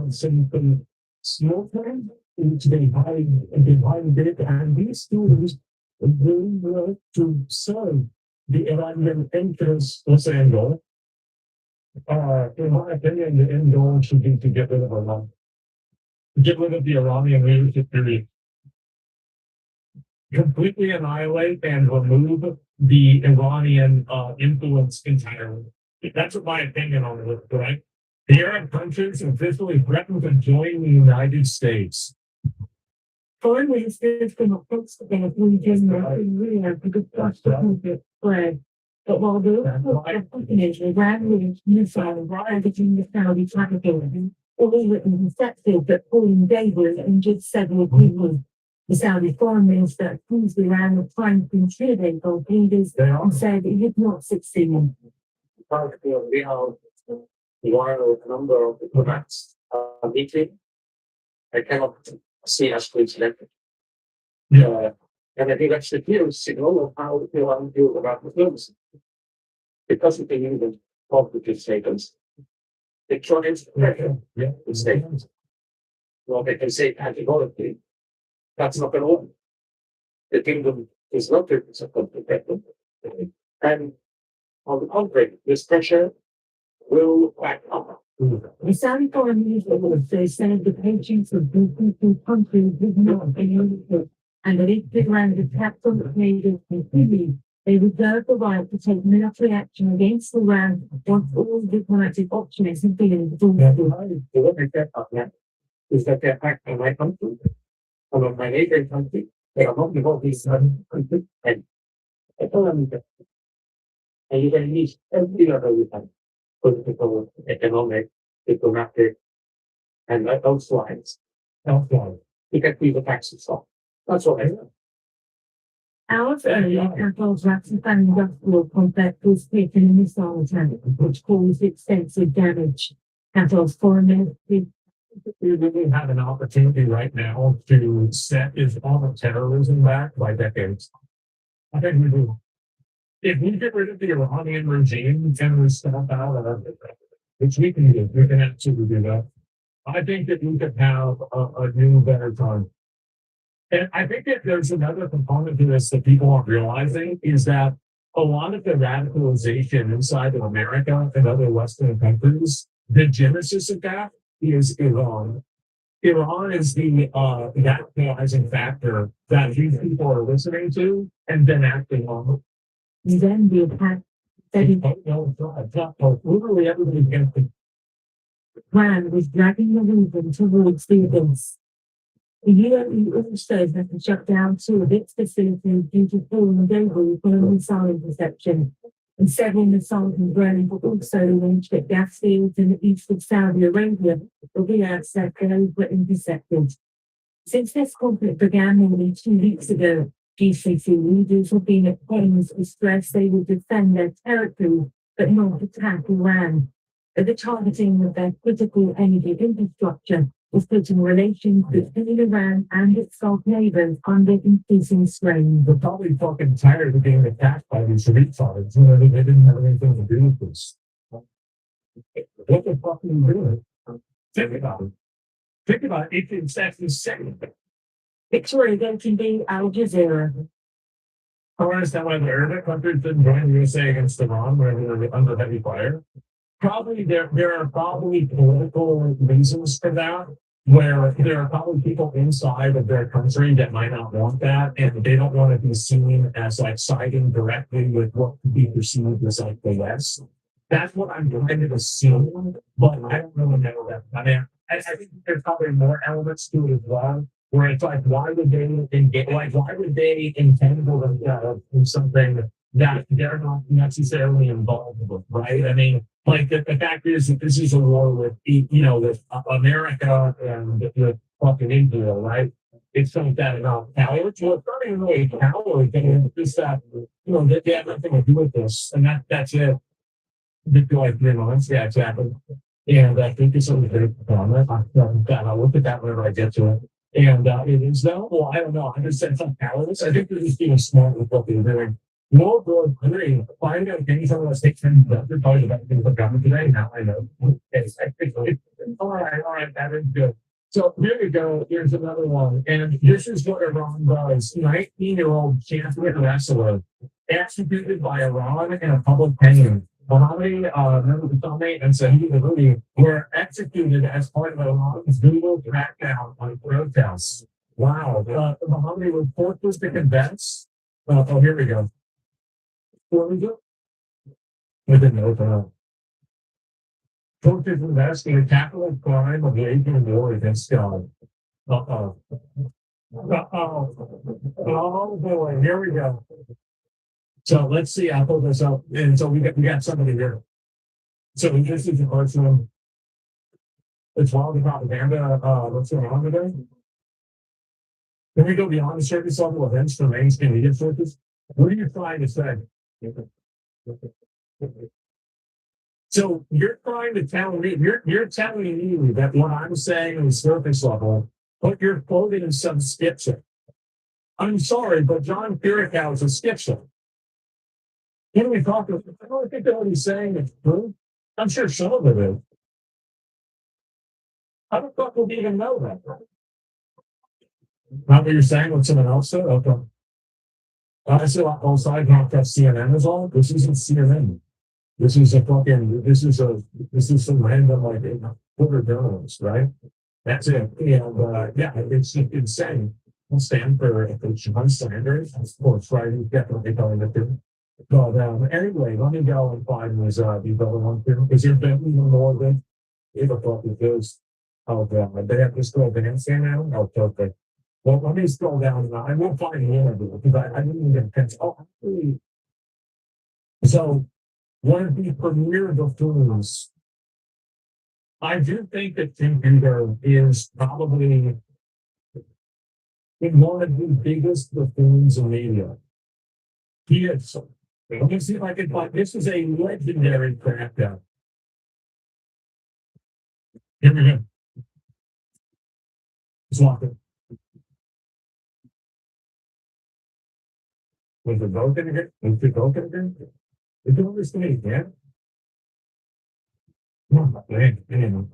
Something small time, which they hide it, and these students will work to serve the Iranian interests. What's the end goal? In my opinion, the end goal should be to get rid of Iran. Get rid of the Iranian leadership period. Completely annihilate and remove the Iranian influence entirely. That's what my opinion on it, right? The Arab countries officially threatened to join the United States. Finally, it's going to fix the region, really have to discuss the flag. But while the companies ran with missile ravaging the Saudi capital, all written effective that Pauline Davis injured several people. The Saudi foreign minister accused Iran of trying to intimidate gold leaders and said it had not succeeded. We have a number of diplomats meeting. I cannot see us coincidentally. And I think that's the clear signal of how Iran feel about diplomacy. Because of the even positive statements, they try to pressure the statements. Well, they can say categorically, that's not going to work. The kingdom is not to protect them. And on the contrary, this pressure will back up. The Saudi foreign minister said the patience of the country would not be limited, and that if Iran attacked on the nation continued, they reserve the right to take military action against Iran once all diplomatic options have been exhausted. The way I get up now is that they attack on my country, on my neighboring country. They are not involved in this country, and economic. And you're going to use every other we have: political, economic, diplomatic, and those lines. Health lines. You can be the taxes stop. That's what I know. Hours earlier, Qatar's Raksan industrial complex was taken in a missile attack, which caused extensive damage. Qatar's foreign ministry. We really have an opportunity right now to set Islam of terrorism back by decades. I think we do. If we get rid of the Iranian regime, can we step out of it? Which we can do. We can absolutely do that. I think that we could have a new, better time. And I think that there's another component to this that people aren't realizing is that a lot of the radicalization inside of America and other Western countries, the genesis of that is Iran. Iran is the radicalizing factor that these people are listening to and then acting on. And then the attack that Literally everybody against the Iran was dragging the region towards the abyss. The UAE also has to shut down two of its facilities due to falling debris from missile interception. And several missiles and drones were also launched at gas fields in the east of Saudi Arabia, the Riyadh said those were intercepted. Since this conflict began nearly 2 weeks ago, GCC leaders have been at pains to stress they will defend their territory but not attack Iran. But the targeting of their critical energy infrastructure is putting relations between Iran and its Gulf neighbors under increasing strain. They're probably fucking tired of being attacked by these retards. You know, they didn't have anything to do with this. What the fuck are you doing? Think about it. Think about it. It's actually second. Victoria TV, Al Jazeera. I don't understand why the Arabic countries didn't join the USA against Iran when they were under heavy fire. Probably there are probably political reasons for that, where there are probably people inside of their country that might not want that, and they don't want to be seen as like siding directly with what could be perceived as like the West. That's what I'm trying to assume, but I don't really know that. I mean, I think there's probably more elements to it as well, where it's like, why would they engage? Like, why would they entangle themselves in something that they're not necessarily involved with, right? I mean, like the fact is that this is a war with, you know, with America and with fucking Israel, right? It's like that about cowards. Well, it's not even really a coward thing. It's just that, you know, they have nothing to do with this, and that's it. Like 3 months, yeah, exactly. And I think it's something very common. I'll look at that whenever I get to it. And it is though. Well, I don't know. I just said some cowardice. I think they're just being smart with what they're doing. No, good. Great. Find out anytime I take 10 minutes. They're talking about things like government today. Now I know. All right. That is good. So here we go. Here's another one. And this is what Iran does. 19-year-old champion wrestler executed by Iran in a public hanging. Mohammadi Mohammadi and Saeed Arudi were executed as part of Iran's brutal crackdown on protests. Wow. Mohammadi was forced to confess. Here we go. What we do? We didn't open up. Forced to invest in a capital crime of waging war against God. Uh-oh. Oh boy, here we go. So let's see. I'll pull this up, and so we got somebody here. So this is a person. It's wild propaganda. What's going on today? Can we go beyond the surface level events for mainstream media sources? What are you trying to say? So you're trying to tell me you're telling me that what I'm saying is surface level, but you're quoting in some skeptic. I'm sorry, but John Pirikow is a skeptic. What are we talking about? I don't think that what he's saying is true. I'm sure some of it is. How the fuck would we even know that? Not what you're saying, what someone else said? Okay. I see all sides not that CNN is on. This isn't CNN. This is some random like Twitter journalist, right? That's it. And yeah, it's insane. I'll stand for Sean Sanders, of course, right? He's definitely going to do. But anyway, let me go and find these other ones here because there's been even more than either thought with this. Oh, they have this girl dancing now. Oh, perfect. Well, let me scroll down now. I won't find the interview because I didn't even catch. Oh, actually. So, one of the premier buffoons, I do think that Tim Tebow is probably one of the biggest buffoons in media. He is. Let me see if I can find. This is a legendary crackdown. Here we go. Just walk it. Was it broken again? Was it broken again? It's over stage, yeah? Anyway.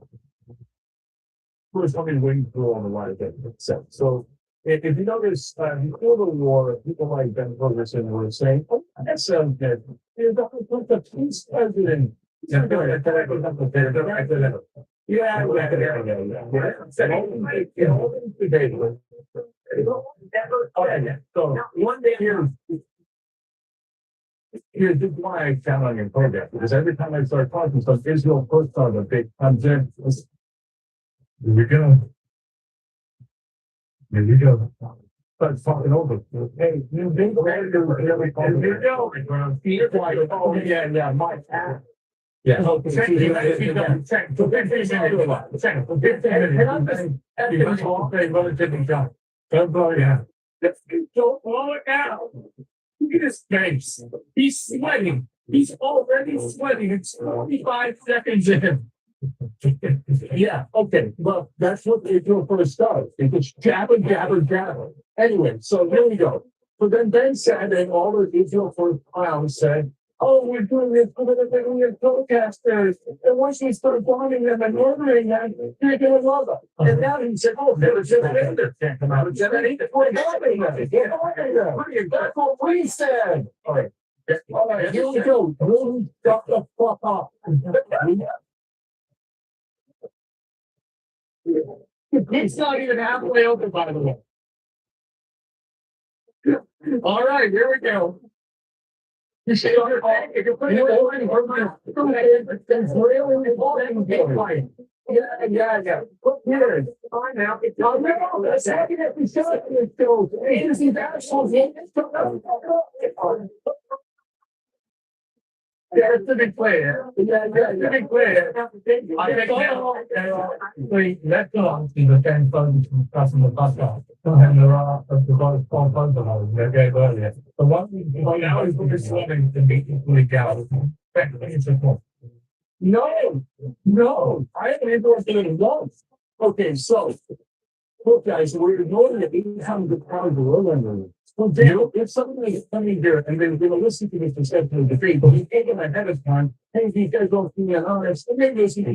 First, let me wait through all the light that set. So if you notice, before the war, people like Ben Ferguson were saying, oh, that sounds good. You're the peace president. Yeah, so one day here's why I found on your program, because every time I start talking, so Israel first on the big content. Here we go. Here we go. But talking over. Hey, you think oh, yeah, my app. Yeah. Don't blow it out. Look at his face. He's sweating. He's already sweating. It's 45 seconds in. Yeah, okay. Well, that's what they do for a start. They just jabber. Anyway, so here we go. So then Ben said, and all the Israel for clowns said, oh, we're doing this for the million protesters. And once we start bombing them and murdering them, they're going to love us. And now he said, oh, they're just can't come out of That's what we said. All right, here we go. Really shut the fuck up. It's not even halfway open, by the way. All right, here we go. You see, if you put it in, it's really important. Yeah. Look here. Fine now. It's on the second episode. It shows easy vessels in it. Yeah, to be clear. To be clear. I think let's go on to the 10 phones from customer podcast. And there are the 4 phones of ours that gave earlier. The one now is this one to be equally gallant. No, I am interested in those. Okay, so look, guys, we're ignoring the 800 pounds of women. So, if somebody is coming here and they're going to listen to this discussion of debate, but we take them ahead of time, hey, these guys don't see an honest, and maybe this is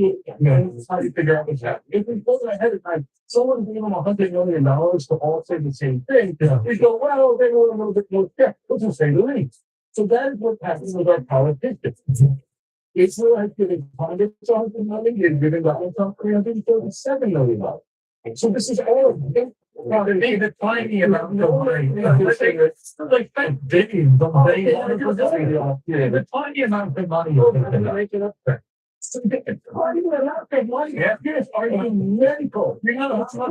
how you figure out what's happening. If we told them ahead of time, someone gave them $100 million to all say the same thing, we go, well, they were a little bit more check. Let's just say the least. So that is what's happening with our politicians. Israel has given Congress $100 million, they've given Donald Trump $337 million. So this is all the tiny amount of money. Like the tiny amount of money. So the tiny amount of money. Yes, are you medical? You're not like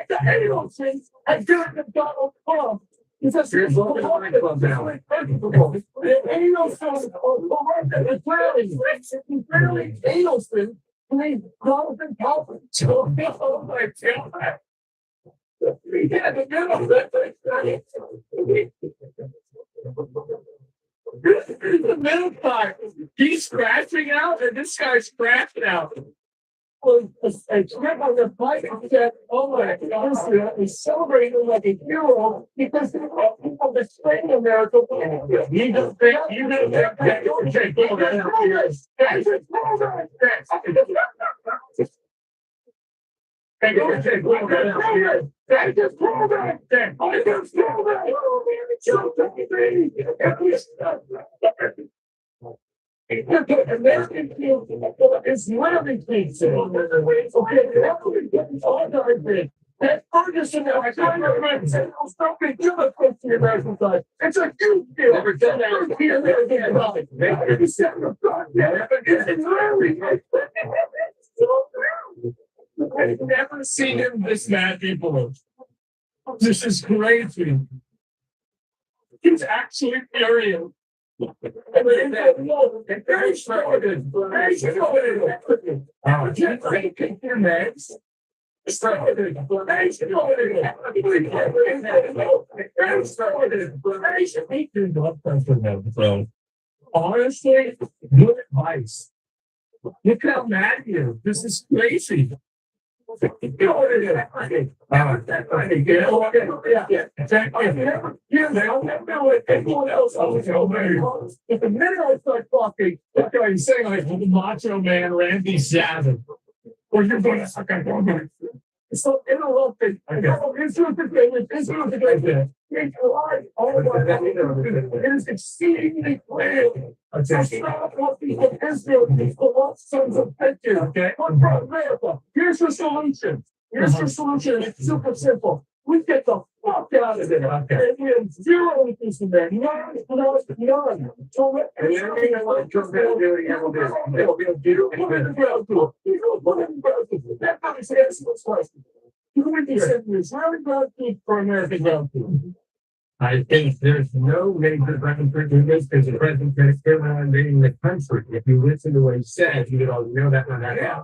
the aliens and doing the Donald Trump. Because here's what we're going to club now. The Adelson is really Adelson. Please, Jonathan Calvin. So, oh my God. Yeah, the middle. This is the middle part. He's scratching out, and this guy's scratching out. A trip on the bike said, oh my God, he's celebrating like a hero because there are people that stay in America. You just think, American people, it's literally things. Okay, that Ferguson, I can't remember, said, "Oh, stop me, give a quick to the American side." It's a huge deal. Never done that. I've never seen him this mad before. This is crazy. He's actually furious. Very started. Honestly, good advice. Look how mad he is. This is crazy. The minute I start talking, what are you saying? Like Macho Man, Randy Savage. Or you're going to suck on one. So interrupted. It's the great thing. It's live. It is exceedingly clear. So stop what people Israel people want sons of pictures. Okay. But for America, here's the solution. Here's the solution. It's super simple. We get the fuck out of there. Okay. And we have zero interest in that. None. So I think there's no major reference to this because the president is still invading the country. If you listen to what he said, you would already know that one. Yeah,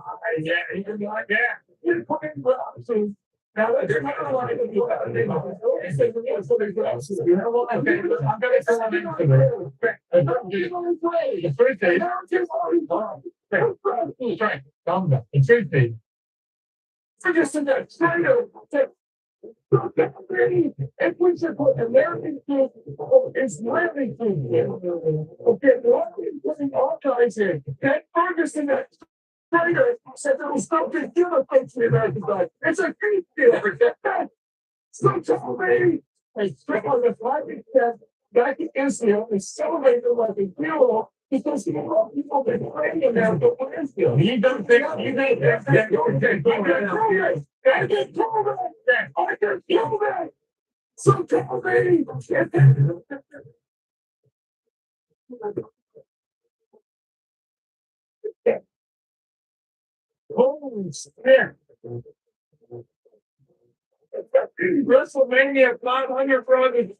you're like, yeah. You're putting glasses. Now, there's not a lot of people out there. You know what? I'm going to tell them the first day. Calm down. The first day. For just in that China. If we should put American food or Israeli food in, okay, why are we putting all guys in? That Ferguson, that China said there was no big deal against the American side. It's a great deal. So tell me, a strip on the flying test back in Israel is celebrated like a hero. Because people been praying America for Israel. You don't think I can kill that. So tell me. Holy shit. WrestleMania 500 brothers.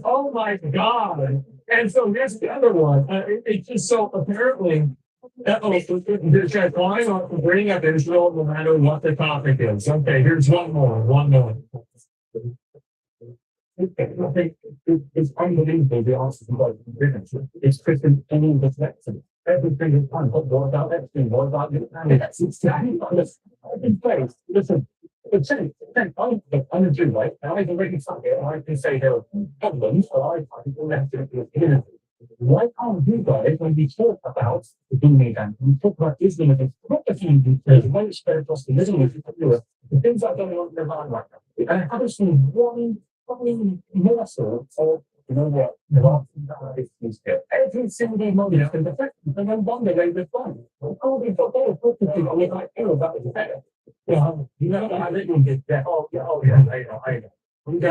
Oh my God. And so here's the other one. It's just so apparently, they're trying to bring up Israel no matter what the topic is. Okay, here's one more. It's unbelievable the answers about the It's Christian any reflection. Everything is fine. What about Epstein? What about the it's exactly on this place. Listen. But I'm a Jew, right? And I can read something and I can say there are problems, but I can left it in. Why can't you guys, when we talk about the Sunni and we talk about Islam, not the thing there's a way spread across the Middle East, the things that are going on in Iran right now. And I haven't seen one morsel of every single moment in the fact and then one day they respond. Oh, we've got all sorts of people we might feel about it better. You know, I didn't get that. Oh, yeah, I know. I don't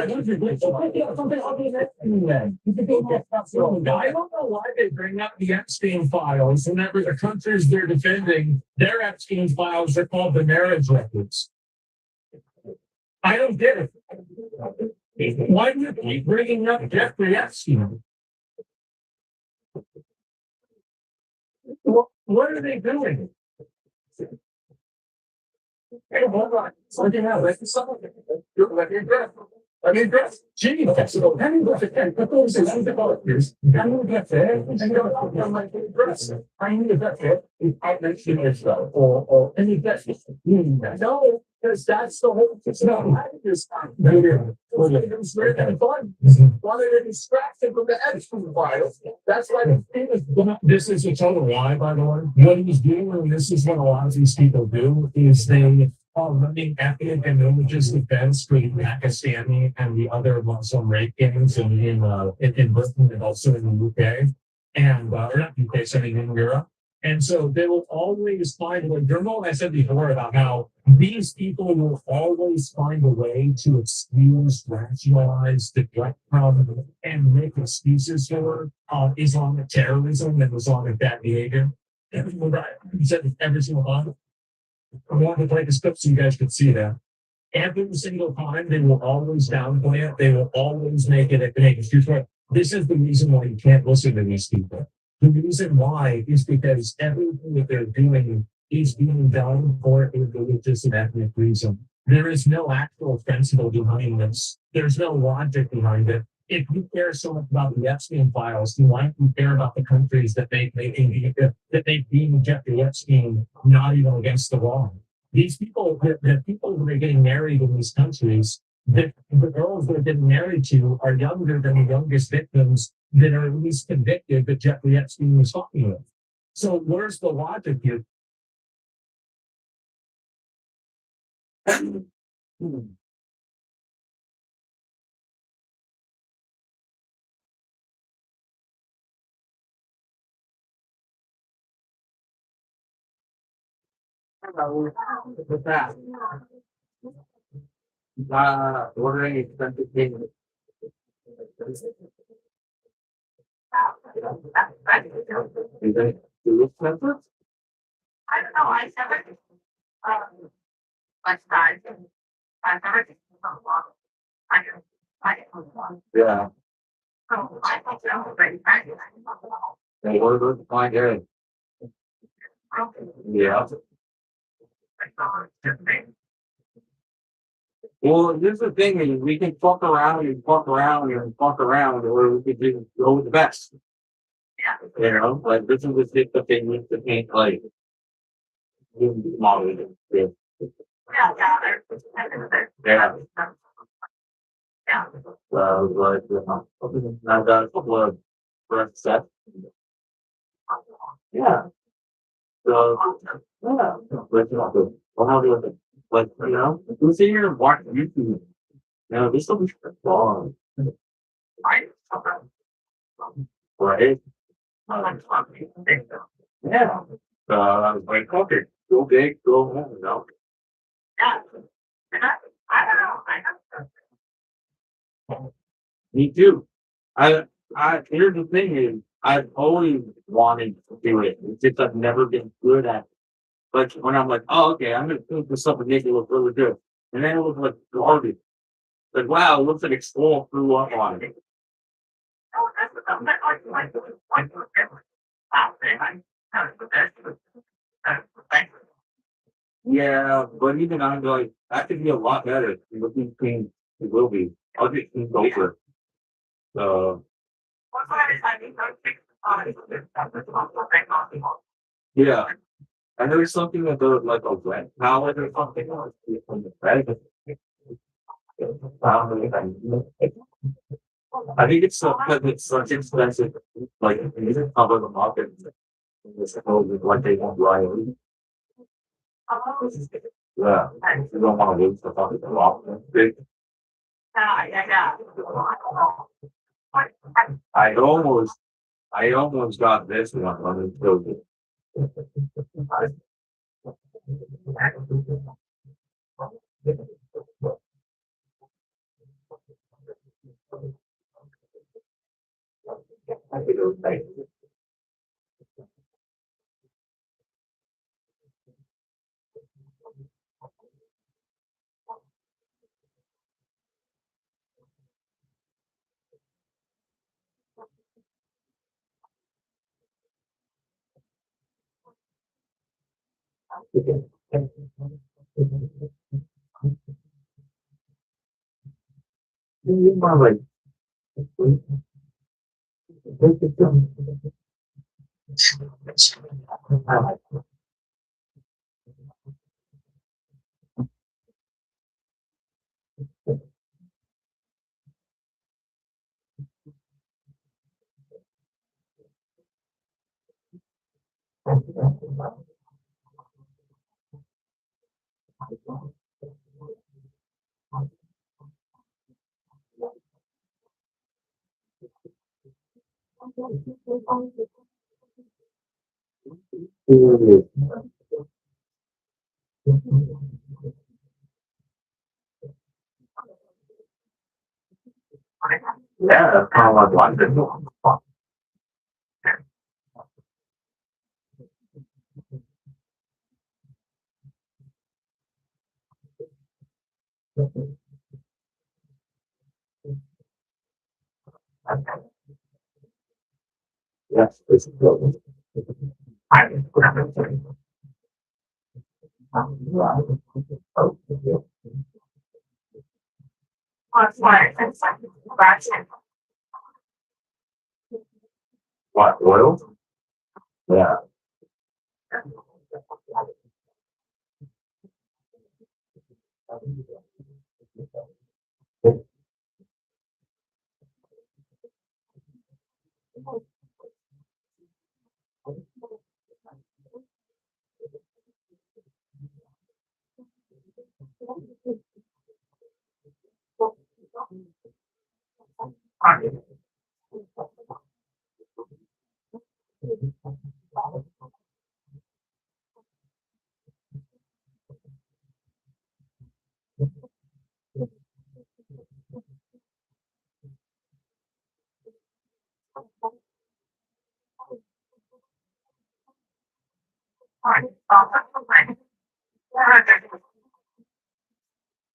know why they bring up the Epstein files. Whenever the countries they're defending, their Epstein files are called the marriage records. I don't get it. Why do you keep bringing up Jeffrey Epstein? What are they doing? Hey, hold on. Something else. Let me address. Gee, that's so. How do you look at that? But those are developers. How do you get there? And you're like, address. I need to get there. I mentioned yourself or any business. No, because that's the whole. It's not like this. Wanted to distract him from the Epstein files. That's why this is a total lie, by the way. What he's doing, and this is what a lot of these people do, is they are running ethnic and religious defense for the Pakistani and the other Muslim rape gangs in Britain and also in the UK and or not UK, sorry, in Europe. And so they will always find, like I said before about how these people will always find a way to excuse, rationalize, deflect from, and make excuses for Islamic terrorism and Islamic bad behavior. He said every single time. I wanted to play this clip so you guys could see that. Every single time they will always downplay it. They will always make it an excuse. This is the reason why you can't listen to these people. The reason why is because everything that they're doing is being done for a religious and ethnic reason. There is no actual principle behind this. There's no logic behind it. If you care so much about the Epstein files, then why don't you care about the countries that they deem Jeffrey Epstein not even against the law? these people, the people who are getting married in these countries, the girls they're getting married to are younger than the youngest victims that are at least convicted that Jeffrey Epstein was talking with. So where's the logic here? What's that? Ordering expensive things. Is it too expensive? I don't know, I never, like, I've never taken a lot. I Yeah. so I don't know, but I They order it, find it. Yeah. Well, here's the thing, is we can fuck around and fuck around and fuck around, or we could just go with the best. Yeah. You know, like this is the shit that they need to paint like. Model. Yeah. Yeah. Yeah. Like, I've got a couple of breath sets. Yeah. So, yeah. Well, how do you, like, you know, who's in here and watch YouTube? You know, this will be fun. Right. Right? Yeah. Like, okay, go big, go home, you know? Yeah. I don't know, Me too. Here's the thing is, I've always wanted to do it. It's just I've never been good at it. Like when I'm like, oh, okay, I'm gonna do this something make it look really good. And then it looks like garbage. Like, wow, it looks like it's all threw up on it. Oh, that's what I'm like, Yeah, but even I'm like, that could be a lot better. Looking clean, it will be. I'll get cleaned over. So, yeah. And there's something about like a wet palette or something else from the bed. I think it's because it's such expensive, like, you just cover the market. It's like they won't lie. Yeah, you don't want to lose the fucking rock. I almost got this one until like, yeah, that's kind of like London. Yes, it's good. What, oil? Yeah.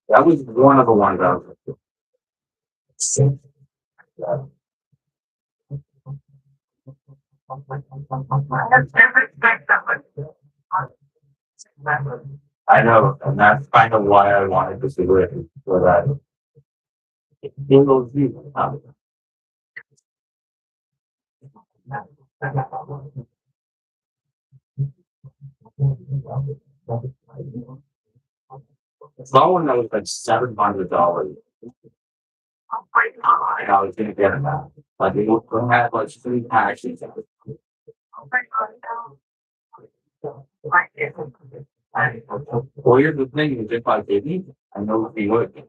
That was one of the ones I was. I know, and that's kind of why I wanted to see it for that. Single view. That one that was like $700. And I was gonna get it back. Like it would have like 3 packs. Well, here's the thing is if I didn't, I know he would.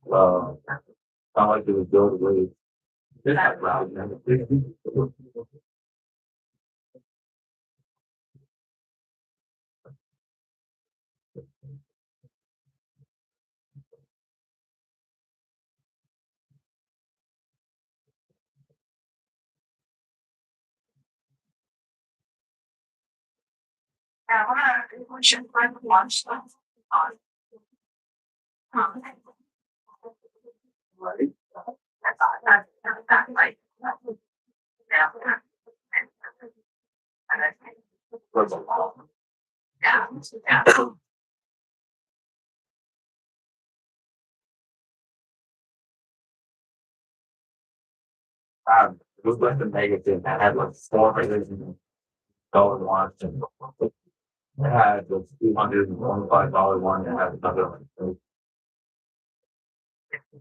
Not like it would go the way. This route. We should find lunch stuff on. Right. That's like. Yeah. And I think. Yeah, yeah. It was like the negative. I had like $400 ones and I had the $225 one and I had another one.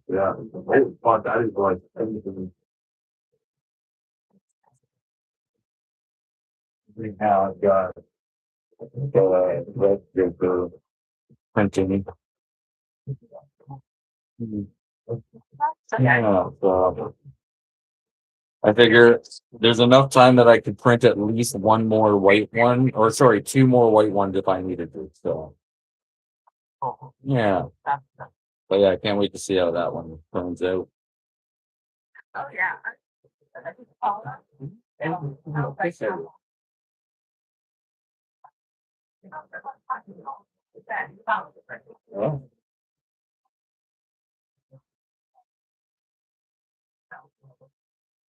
Yeah, but that is like everything. We have got the printing. Yeah, so I figure there's enough time that I could print at least one more white one, or sorry, 2 more white ones if I needed to, so. Yeah, but yeah, I can't wait to see how that one turns out. Oh, yeah.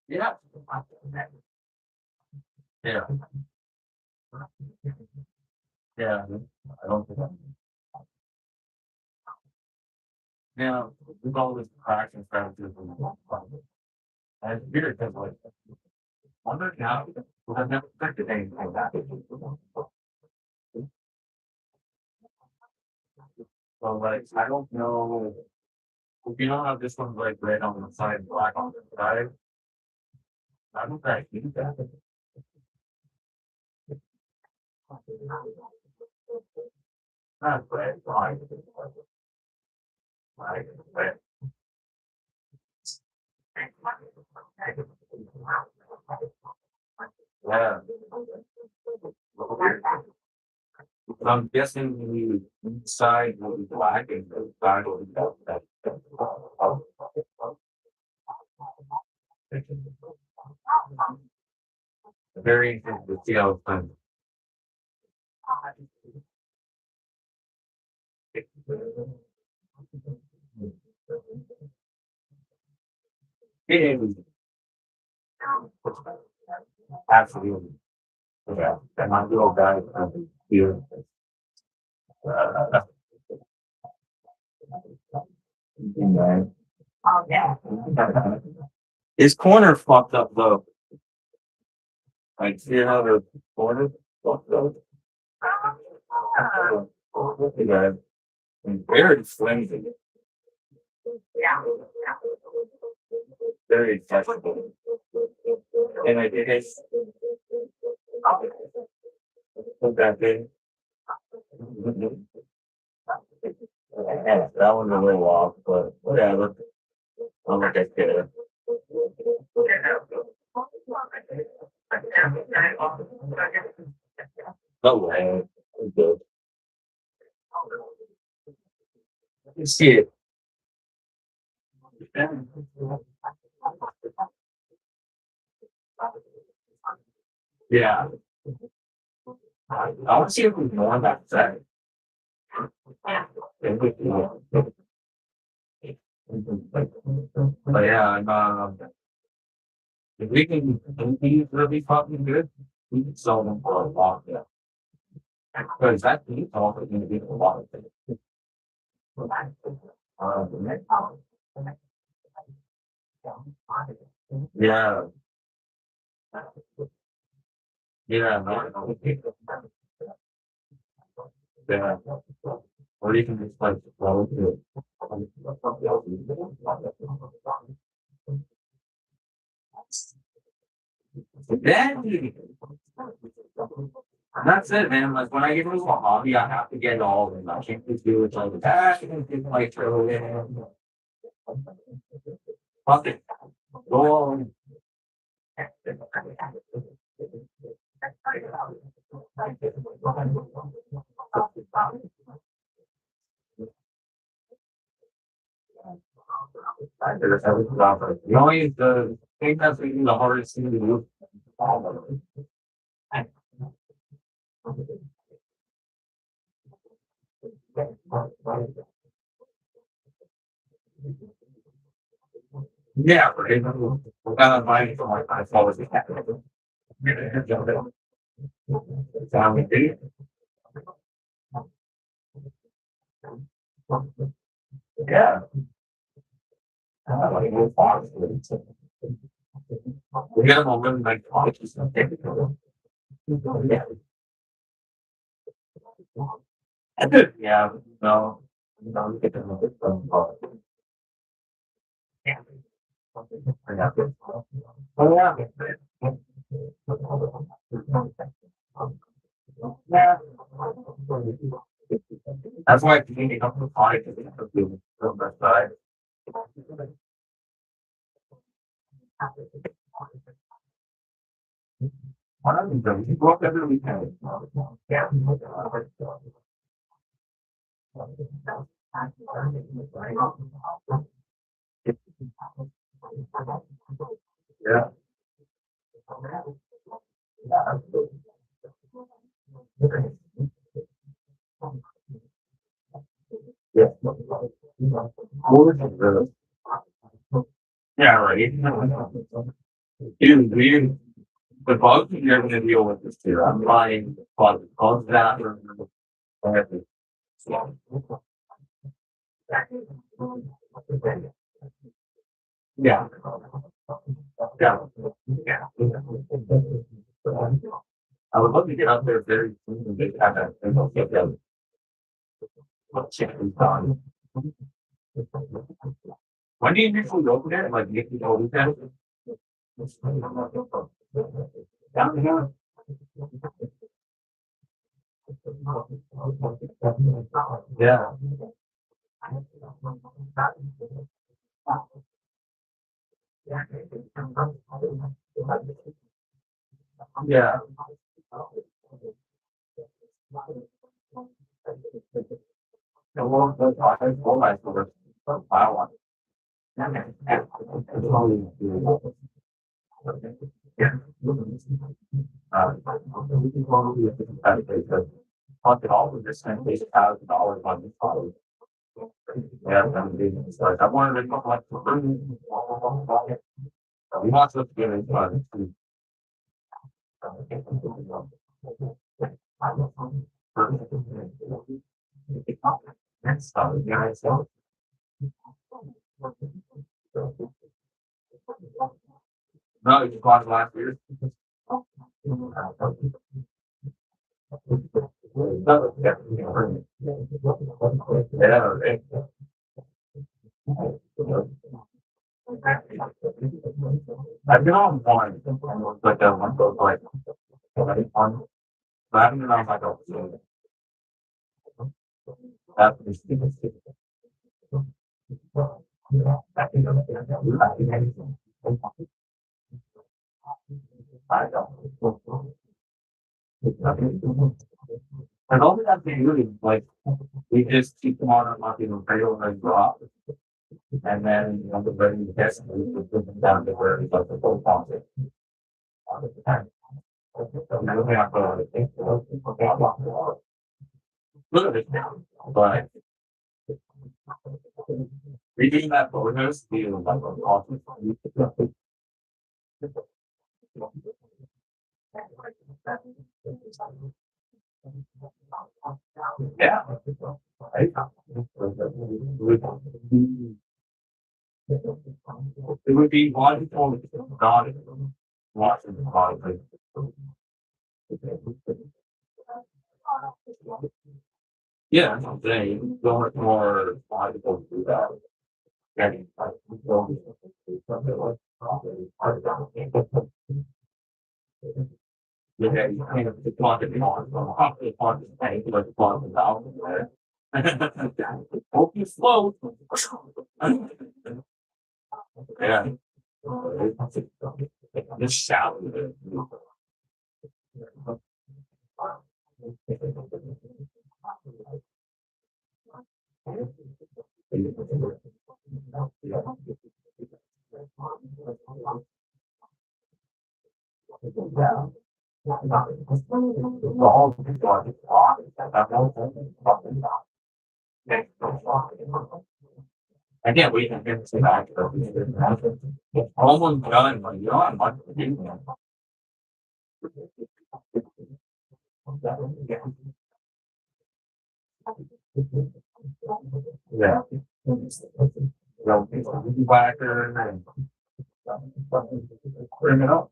Yeah. Yeah. Yeah. Yeah, I don't think. Yeah, we've always cracks and scratches and. And it's weird because like. Wonder now, because I've never expected anything like that. So like, I don't know. If you don't have this one like red on the side, black on the side. I don't think I need that. That's red, fine. Like, red. Yeah. I'm guessing the inside will be black and the side will be that. Very interesting to see how it's done. It is. Absolutely. Yeah, and my little guy here. Oh, yeah. His corner fucked up though. Like, see how the corner fucked up? Yeah. And very flimsy, Yeah. very flexible. And I did it. Put that in. Yeah, that one's a little off, but whatever. I'm like, I get it. No way. It's good. You see it. Yeah. I want to see if we can go on that side. But yeah, if we can, if he's really fucking good, we can sell them for a lot. Yeah. Because that he's also going to be a lot of things. Yeah. Yeah. Yeah. Or you can just like flow to then that's it, man. Like when I get into a hobby, I have to get it all in. I can't just do it like that. I can just like throw it in. Fuck it. Go on. The only the thing that's really the hardest thing to do. Yeah, right. Mine for my I follow the cat. Yeah. Like, we'll pause. We got a moment like yeah. Yeah, no, no, get them a bit from yeah. Oh, yeah. Yeah. That's why community comes to fight from that side. One of them, you go up every weekend. Yeah. Yeah. Yeah. Yeah, right. Dude, we the bugs you're gonna deal with this too. I'm buying bugs that yeah. Yeah. Yeah. I would love to get out there very soon and just have that and get them chicken done. When do you usually open there? Like Nikki told that? Down here. Yeah. Yeah. The world does offer full life over I want. Yeah. We can go to a different kind of place, but all of this spend $8,000 on this bottle. Yeah, it's like I wanted to look like we want to get it fun. That's stuff, guys. No, you bought it last year. I've been on one, like one of those like on, but I haven't been on like a. That is. I don't. And all we have to do is like, we just keep them on our market and pay over and drop. And then, you know, the ready to test, we put them down to where it's like the full profit. And we have to think, look at it now, but reading that bonus, we like awesome. Yeah. Right. It would be logical, not watching the body. Yeah, I'm saying, so much more logical to do that. And, yeah, you kind of the quantity on, the quantity tank, like the quantity out there. Hope you slow. Yeah. Just shout. Yeah. I can't wait to get to back. It's almost done, but you know, I'm not doing that. Yeah. Whacker and bring it up.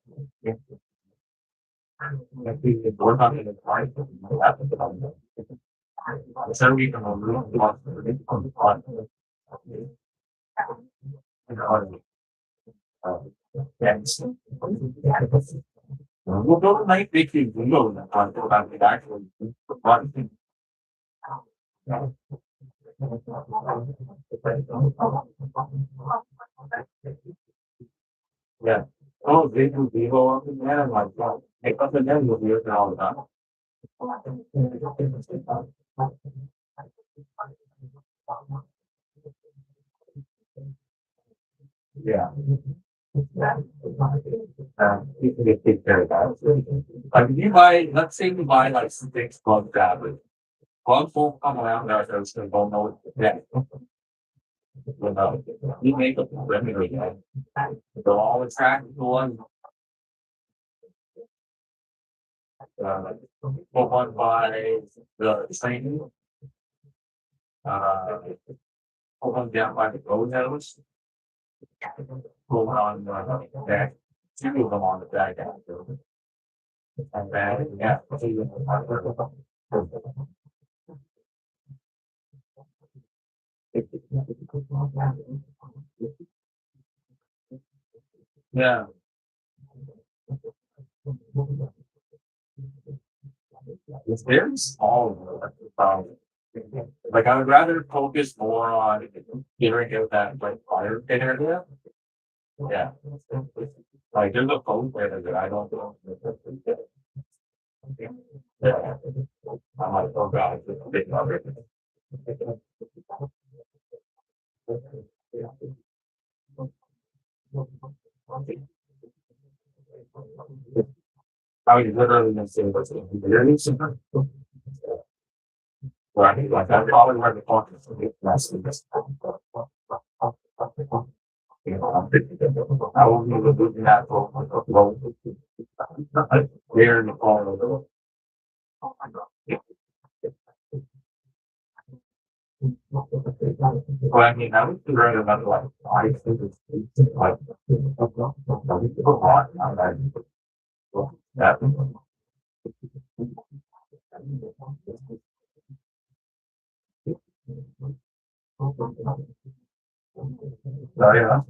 Work on it. So we can remove the we'll go to night vacation window and talk about it actually. Yeah. Oh, they do Vivo up in there, like, hey, up in there, you'll be here all the time. Yeah. You can get take care of that. Like if you buy, let's say you buy like 6 bug tablets. Bugs won't come around there, so it's gonna go know it's dead. You make a remedy, they'll always track the one. Put one by the training. Put one down by the road nose. Put one on the deck. 2 of them on the deck after. And then, yeah. Yeah. It's very small. Like I would rather focus more on getting out that like fire pit area. Yeah. Like there's a phone there that I don't know. Yeah. I'm like, oh god, it's a big number. I mean, literally gonna say what's in there. Right, like I'm probably where the fuck is the last of this. I won't be looking at there in the corner. Well, I mean, I was right about like I think it's like a lot. That Oh, yeah.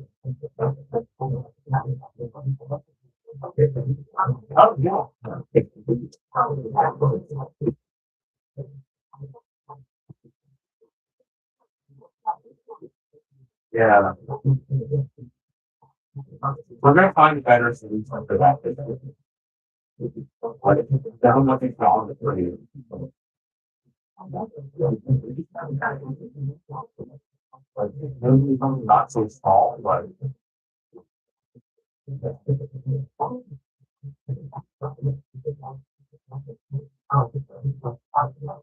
Oh, yeah. Yeah. We're gonna find a better solution for that. Like, I'm looking for for you. Like, maybe something not so small, but.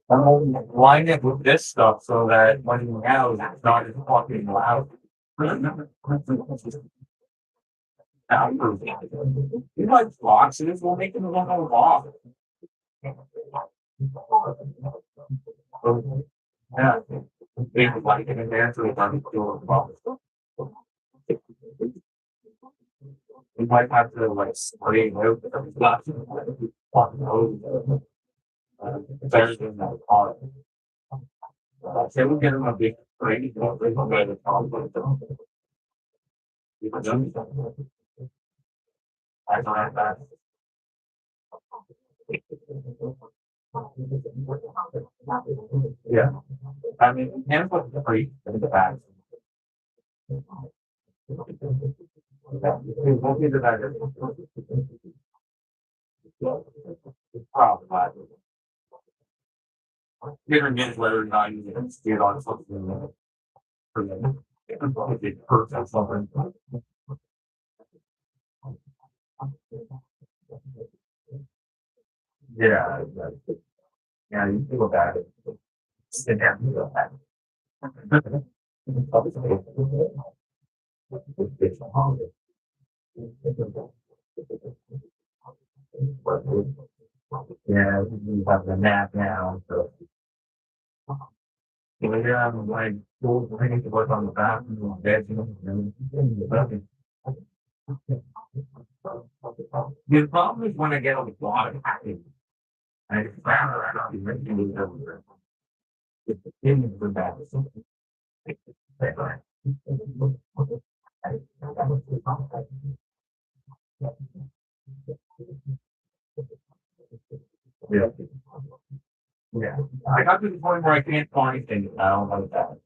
I'm gonna line it with this stuff so that when you have, it's not as fucking loud. You like boxes, we'll make them a little box. Yeah. They would like it in there, so it's on the door. We might have to like spray it out. Better than that car. Say we get them a big spray, don't they go by the top of them. You can jump. I don't have that. Yeah. I mean, you can put the free in the back. We'll get the better. Probably. Different newsletter, not using it, get on something. For them. If it hurts or something. Yeah, exactly. Yeah, you feel bad. Sit down, you feel bad. Yeah, you have the nap now, so. Yeah, I'm like, I need to work on the bathroom, bedroom, and. The problem is when I get on the bottom, I found out I don't be making it over. It's the thing for that. Yeah. Yeah. I got to the point where I can't find things now like that.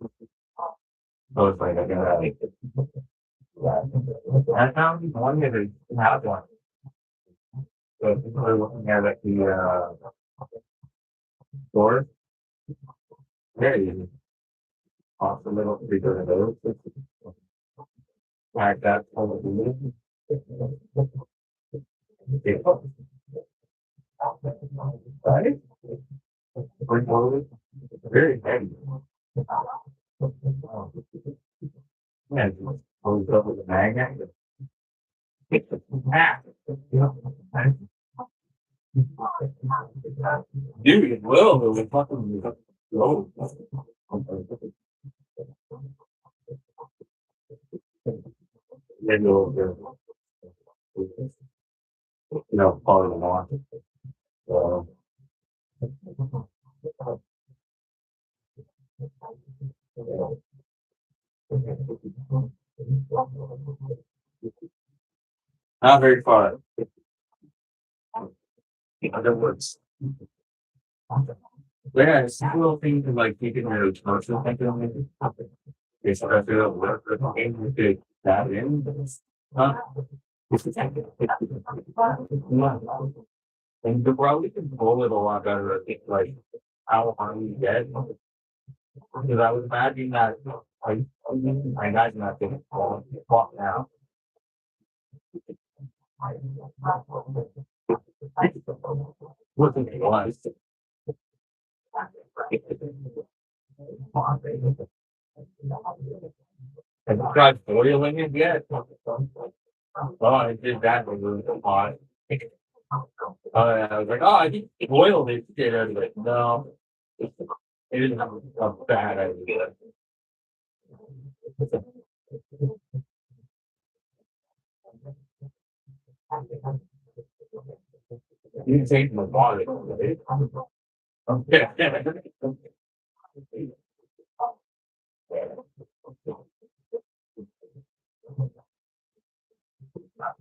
So it's like I gotta. I found one that has one. So people are looking at it, the store. There you go. Off a little bigger of those. Like that. Right? Bring forward. Very heavy. Yeah, hold it up with a magnet. Dude, it will. It fucking go. Then you'll, follow along. So. Not very far. In other words. Yeah, it's a little thing to like keep in your commercial thinking. It's I feel work with the that in. And the probably control it a lot better. I think like how high you get. Because I was imagining that I imagine that thing fall now. Wasn't it was. Have you tried boiling it yet? Oh, I did that when we were hot. I was like, oh, I think boiled it. Shit out of it. No, it isn't a bad idea. You can take the water. Okay.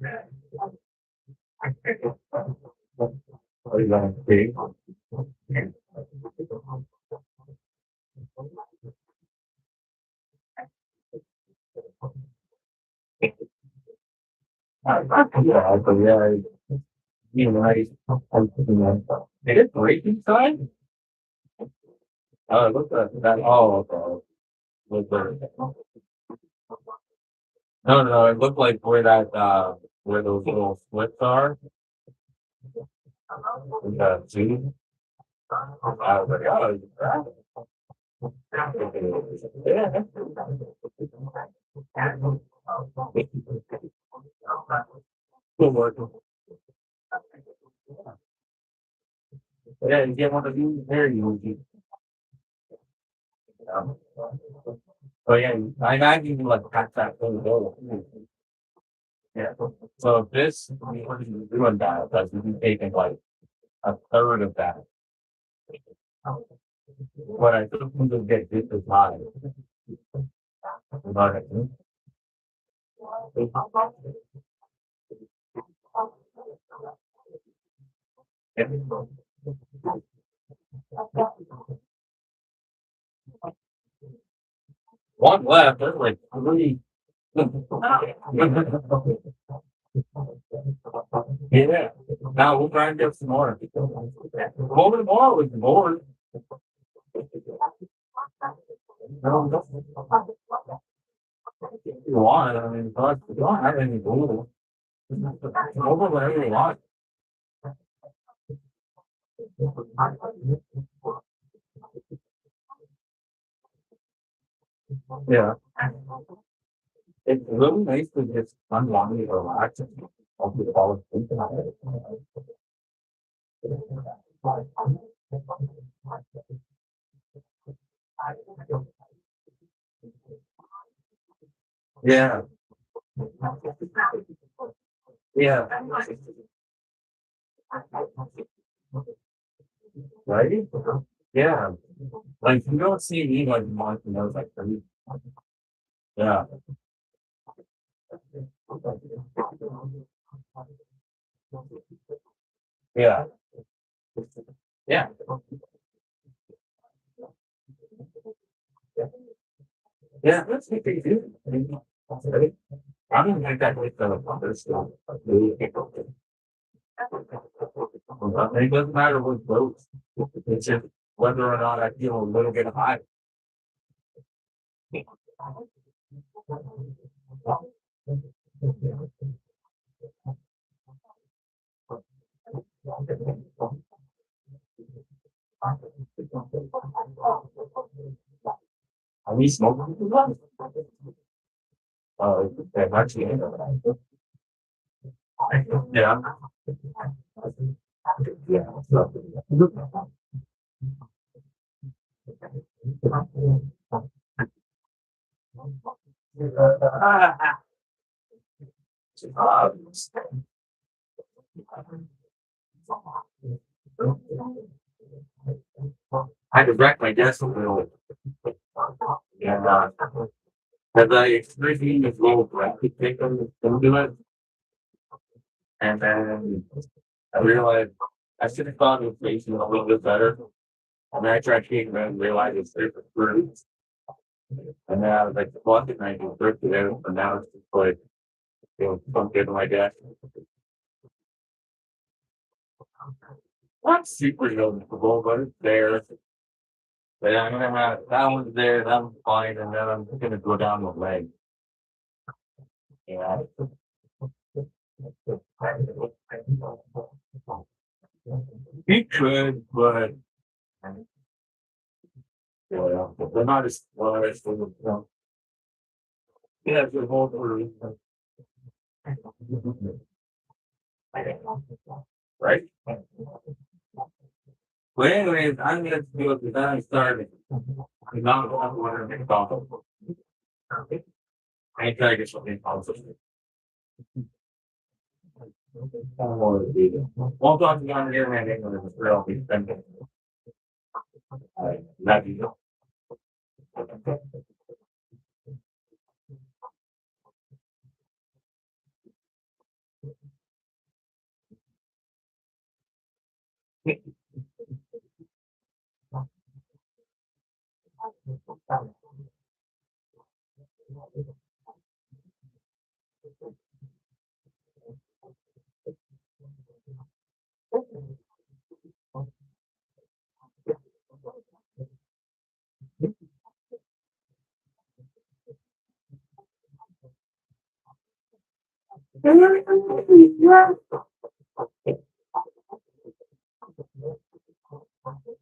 What are you gonna see? Yeah, but yeah, you know, I'm thinking that. Did it break inside? Oh, it looked like that. Oh, okay. Looked like- No, no, it looked like where that, where those little slits are. In the tube. I was like, oh, is that? Yeah. Still working. Yeah, you get one of these, there you will. Oh yeah, I imagine you like pack that thing go. Yeah. So if this, we were doing that, that's we taking like a third of that. What I think we would get this is high. But, one left, there's like three. Yeah, now we'll try and get some more. Over tomorrow with more. If you want, I mean, but you don't have any rules. Over whatever you want. Yeah. It's really nice to just unwind and relax and also fall asleep. Yeah, yeah, right? Yeah, like you don't see me like month and those like three. Yeah. Yeah. Yeah. Yeah, that's what they do. I don't think that with the other stuff. It doesn't matter what votes. It's just whether or not I feel a little bit high. Are we smoking? Actually, yeah. Yeah. I had to wreck my desk a little. And, as I experienced this little graphic pick them do it. And then I realized I should have thought of facing a little bit better. And then I tried taking it and realized it's different fruits. And then I was like, fuck it, and I can rip it out. And now it's just like, sunk into my desk. Not super noticeable, but it's there. But I'm gonna have that one's there, that one's fine, and then I'm gonna go down the leg. Yeah. He could, but well, they're not as well as the yeah, the whole right. But anyways, I'm gonna do it because I'm starving. I'm not gonna make coffee. I try to get something positive. Well, talking on the internet, English is real expensive. That you know.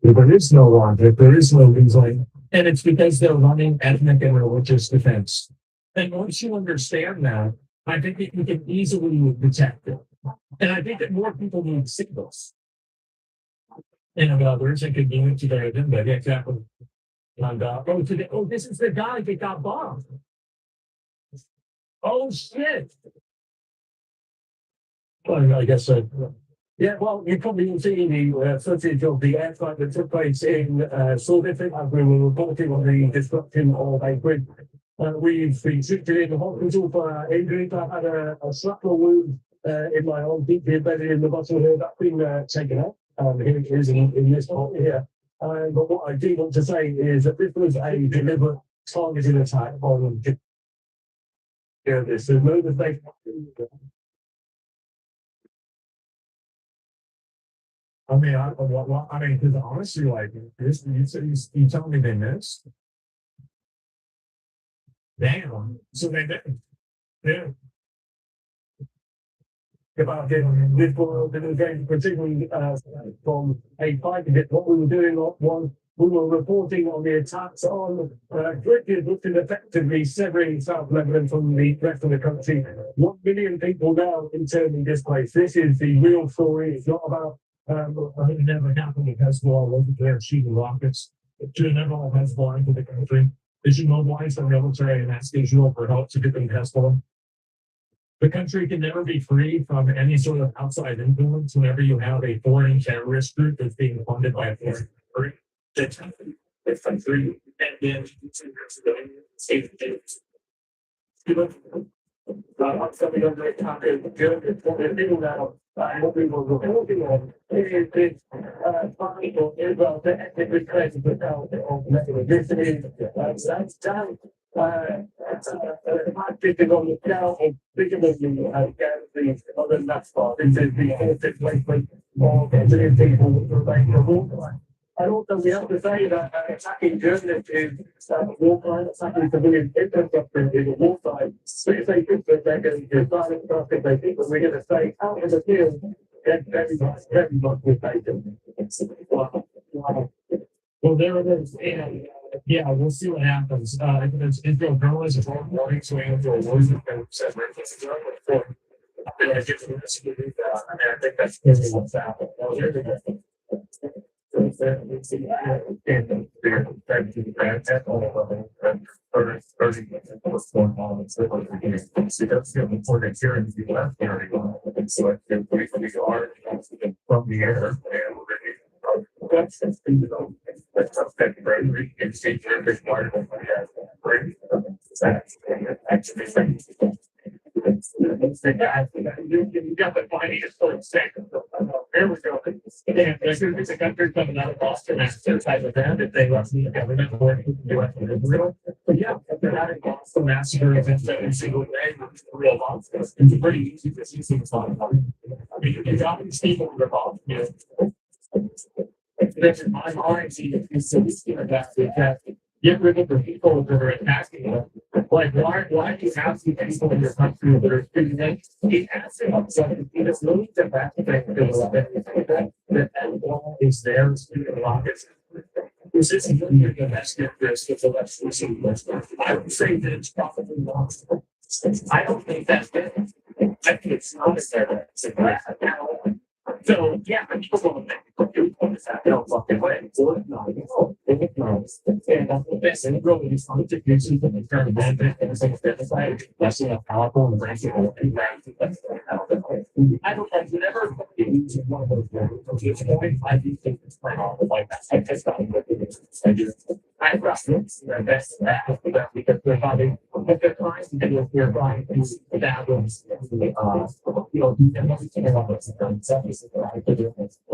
There is no logic, there is no reasoning, and it's because they're running ethnic and religious defense. And once you understand that, I think that you can easily detect it. And I think that more people need signals. And others and can give it to their agenda. Yeah, exactly. And this is the guy that got bombed. Oh shit. Well, I guess yeah, well, you probably will see the footage of the airstrike that took place in Salford as we were reporting on the destruction of a bridge. We've been treated in the hospital for injuries. I had a structural wound in my arm, deeply embedded in the muscle here. That's been taken out. Here it is in this part here. But what I do want to say is that this was a deliberate targeted attack on this. There's no mistake. I mean, I mean, because honestly, like this, you tell me they missed. Damn. So they didn't. Yeah. About getting this world and again, particularly from a fighting bit, what we were doing was we were reporting on the attacks on bridges, which is effectively severing South Lebanon from the rest of the country. 1 million people now internally displaced. This is the real story. It's not about it never happened with Hezbollah wasn't there shooting rockets. It should never have Hezbollah into the country. They should mobilize the military and ask Israel for help to defeat Hezbollah. The country can never be free from any sort of outside influence whenever you have a foreign terrorist group that's being funded by a foreign country. The country and then I'm coming on the topic good for the people now. What we were reporting on is this final Israel the ethnic cleansing without this is that's done. Marketing on the down of particularly the other last part into the ethnic placement of the people who remain the water. And also we have to say that attacking journalists is war crime, attacking civilian infrastructure is a war crime. So if they think that they're going to silence us, if they think that we're going to stay out in the field, then very much mistaken. Well, there it is. And yeah, we'll see what happens. It's Israel journalists is all warning swing into a war zone and said, I think that's what's happening. From the air you got the funniest thing saying. Here we go. And there's going to be a country coming out of Boston as their type of event if they let the government work with the US and Israel. But yeah, they're having Boston massacre events every single day. It's real monster. It's pretty easy to see things on. I mean, you got these people in the bottom. There's in my mind, it's that get rid of the people that are attacking them. Like, why do you have these people in your country that are shooting it? He has to have something. He just knows that that Hezbollah is there shooting rockets. This isn't the best interest of the Western. I would say that it's probably not. I don't think that's it. I think it's not there. So yeah, people don't think that they'll fucking way. Or not, and that's the best. And really, it's not to use it in terms of benefit and things like that's powerful and rational. I don't have never used one of those words. At this point, I do think it's quite awful like that. I just got I do. I've got the best that because they're having at the time and they're trying to establish everything about this.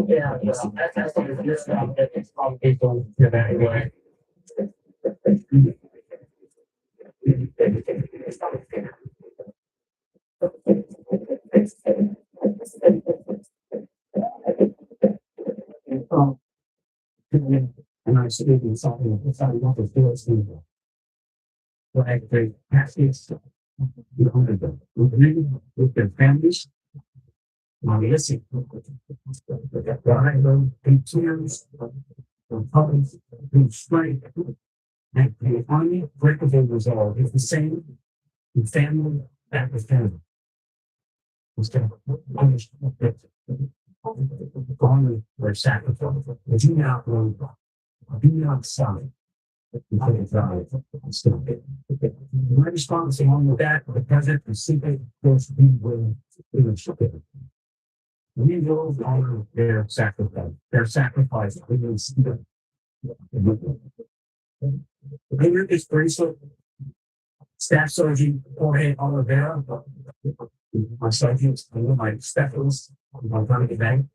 Yeah, that's what it's from people anyway. Um, and I should be something that's not enough to do it. Like the caskets, with their families. Listen, tears, problems, strength, and the only breakable resolve is the same in family after family. Instead of punished, only for sacrifice, as you now do not sign. My response along with that, the president is simply supposed to be willing to we will honor their sacrifice. We will see them. Here is bracelet, Staff Sergeant Jorge Oliveira, my sergeants, my specialists, my Ghana Bank.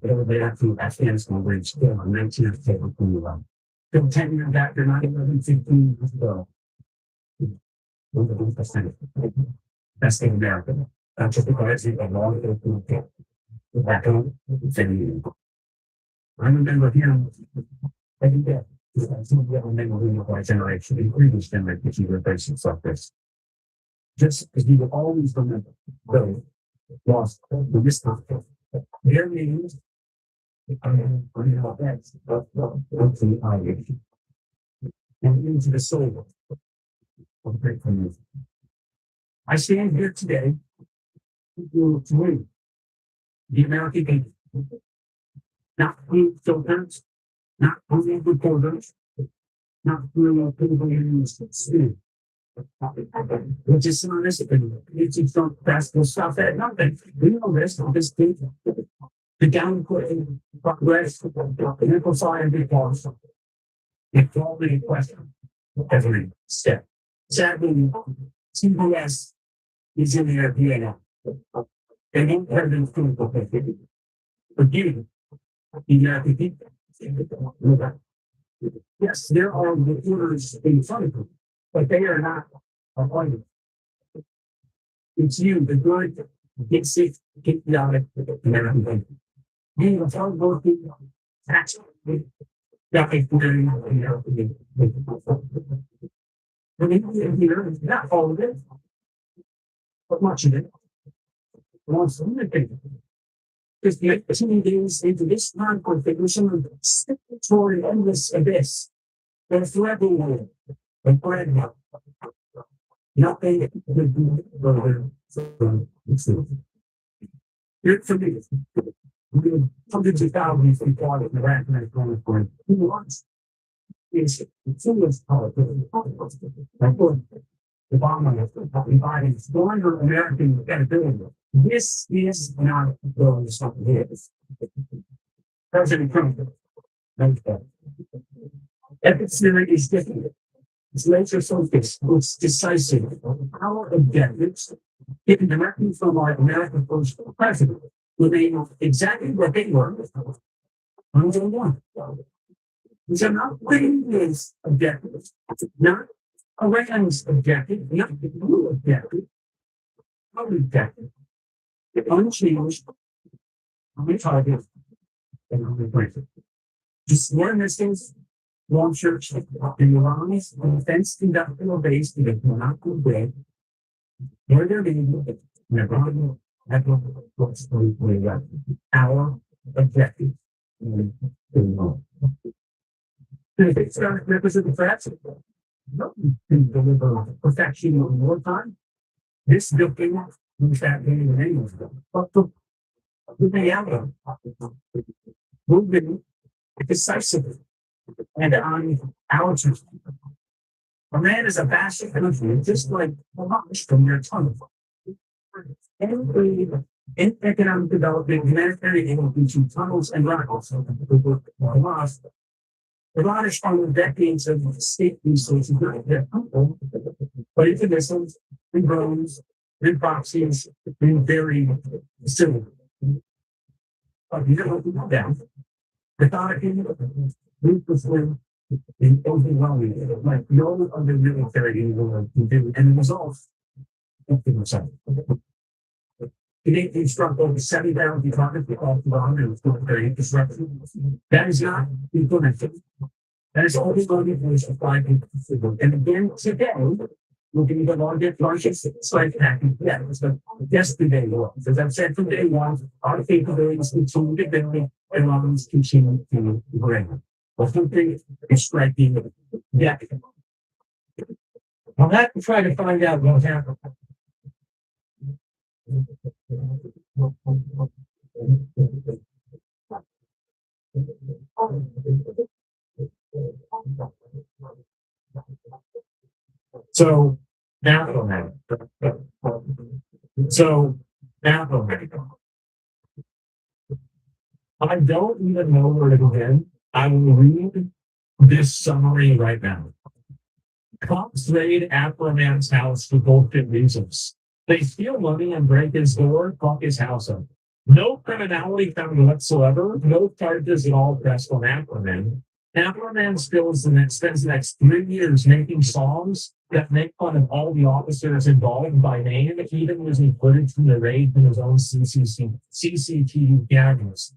Over there to Afghanistan, where it's still on 19th October 2011. Still 10 years after 9/11, 15 years ago. 100%. Best in America. That's just because it's a long way back home. I remember him every day. Some of the other men of my generation, in previous generations, were facing like this. Just as we will always remember those lost in this conflict. Their names and into the soul of great community. I stand here today to win the American people, not through filters, not through reporters, not through people in the spirit. Which is honest, it's just don't pass the stuff that nothing. We know this thing. The downput in progress, the medical science reports, it's already questioned every step. Sadly, CBS is in their DNA. They don't have the clinical thinking. Again, the American people. Yes, there are reporters in front of them, but they are not appointed. It's you, the good, get sick, get chaotic, American people. Being a hardworking, actually, not all of it, but much of it. Wants to indicate because the 18 days into this non-configuration of statutory endless abyss, there's forever war and forever. Nothing would be further from the truth. Here for me, hundreds of thousands of people in Iraq and Afghanistan who wants is the fullest politics. The bomb dividing stronger American credibility. This is not those ideas. President Trump, ethics theory is different. It's laser focused, it's decisive. Our objectives, given directly from our American first president, remain exactly what they were under one. These are not his objectives, not Iran's objective, not the blue objective, our objective. Unchanged, untargeted, and unrepentant. Just one instance, launchers in Iran's defense industrial base in the Morocco Bay, where they're being Iran had our objective. It's going to represent the threats. Can deliver perfection in wartime. This building is that being named, but the reality moving decisively and on our terms. Iran is a vast country, just like Hamas from their tongue. In economic development, humanitarian aid between tunnels and rockets, Hamas. Iran is from decades of state resources, not their people, but into missiles, and drones, and proxies, and very facilities. But you know what we know down. Methodically, ruthlessly, in overwhelming, like no other military in the world can do, and the results. 50%. Canadian struck over 70,000 targets across the line and military infrastructure. That is not implemented. That is only going to be applied in the. And again, today, looking at the largest strike hacking, yeah, it was the yesterday was. As I've said from day one, our capabilities continue to build and others continue to bring. But something is striking, yeah. I'll have to try to find out what happened. So now, I don't even know where to begin. I will read this summary right now. Cops raid Afroman's house for bullshit reasons. They steal money and break his door, fuck his house up. No criminality found whatsoever, no charges at all pressed on Afroman. Afroman spends the next 3 years making songs that make fun of all the officers involved by name, even using footage from the raid from his own CCTV cameras.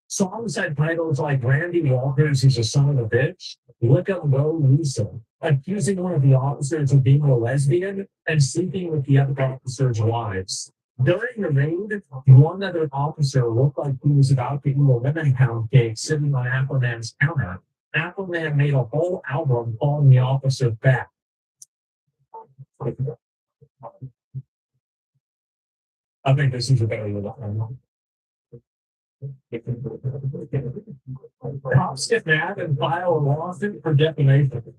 Songs had titles like Randy Walters, he's a son of a bitch, Look Up Low Lisa, accusing one of the officers of being a lesbian and sleeping with the other officers' wives. During the raid, one other officer looked like he was about to eat a lemon pound cake sitting on Afroman's counter. Afroman made a whole album calling the officer back. I think this is a better one. Cops get mad and file a lawsuit for defamation.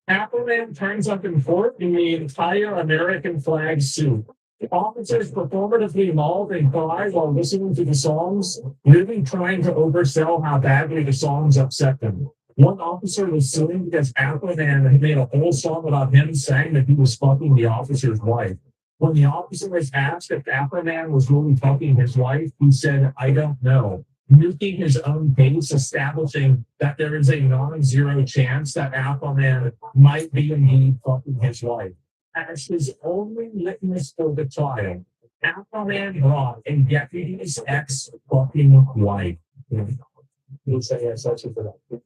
Afroman turns up in court in the entire American flag suit. Officers performatively maul and cry while listening to the songs, really trying to oversell how badly the songs upset them. One officer was suing because Afroman had made a whole song about him saying that he was fucking the officer's wife. When the officer was asked if Afroman was really fucking his wife, he said, I don't know. Nuking his own case, establishing that there is a non-zero chance that Afroman might be indeed fucking his wife. As his only witness for the trial, Afroman brought a deputy's ex-fucking wife. You'll say yes, that's it for that.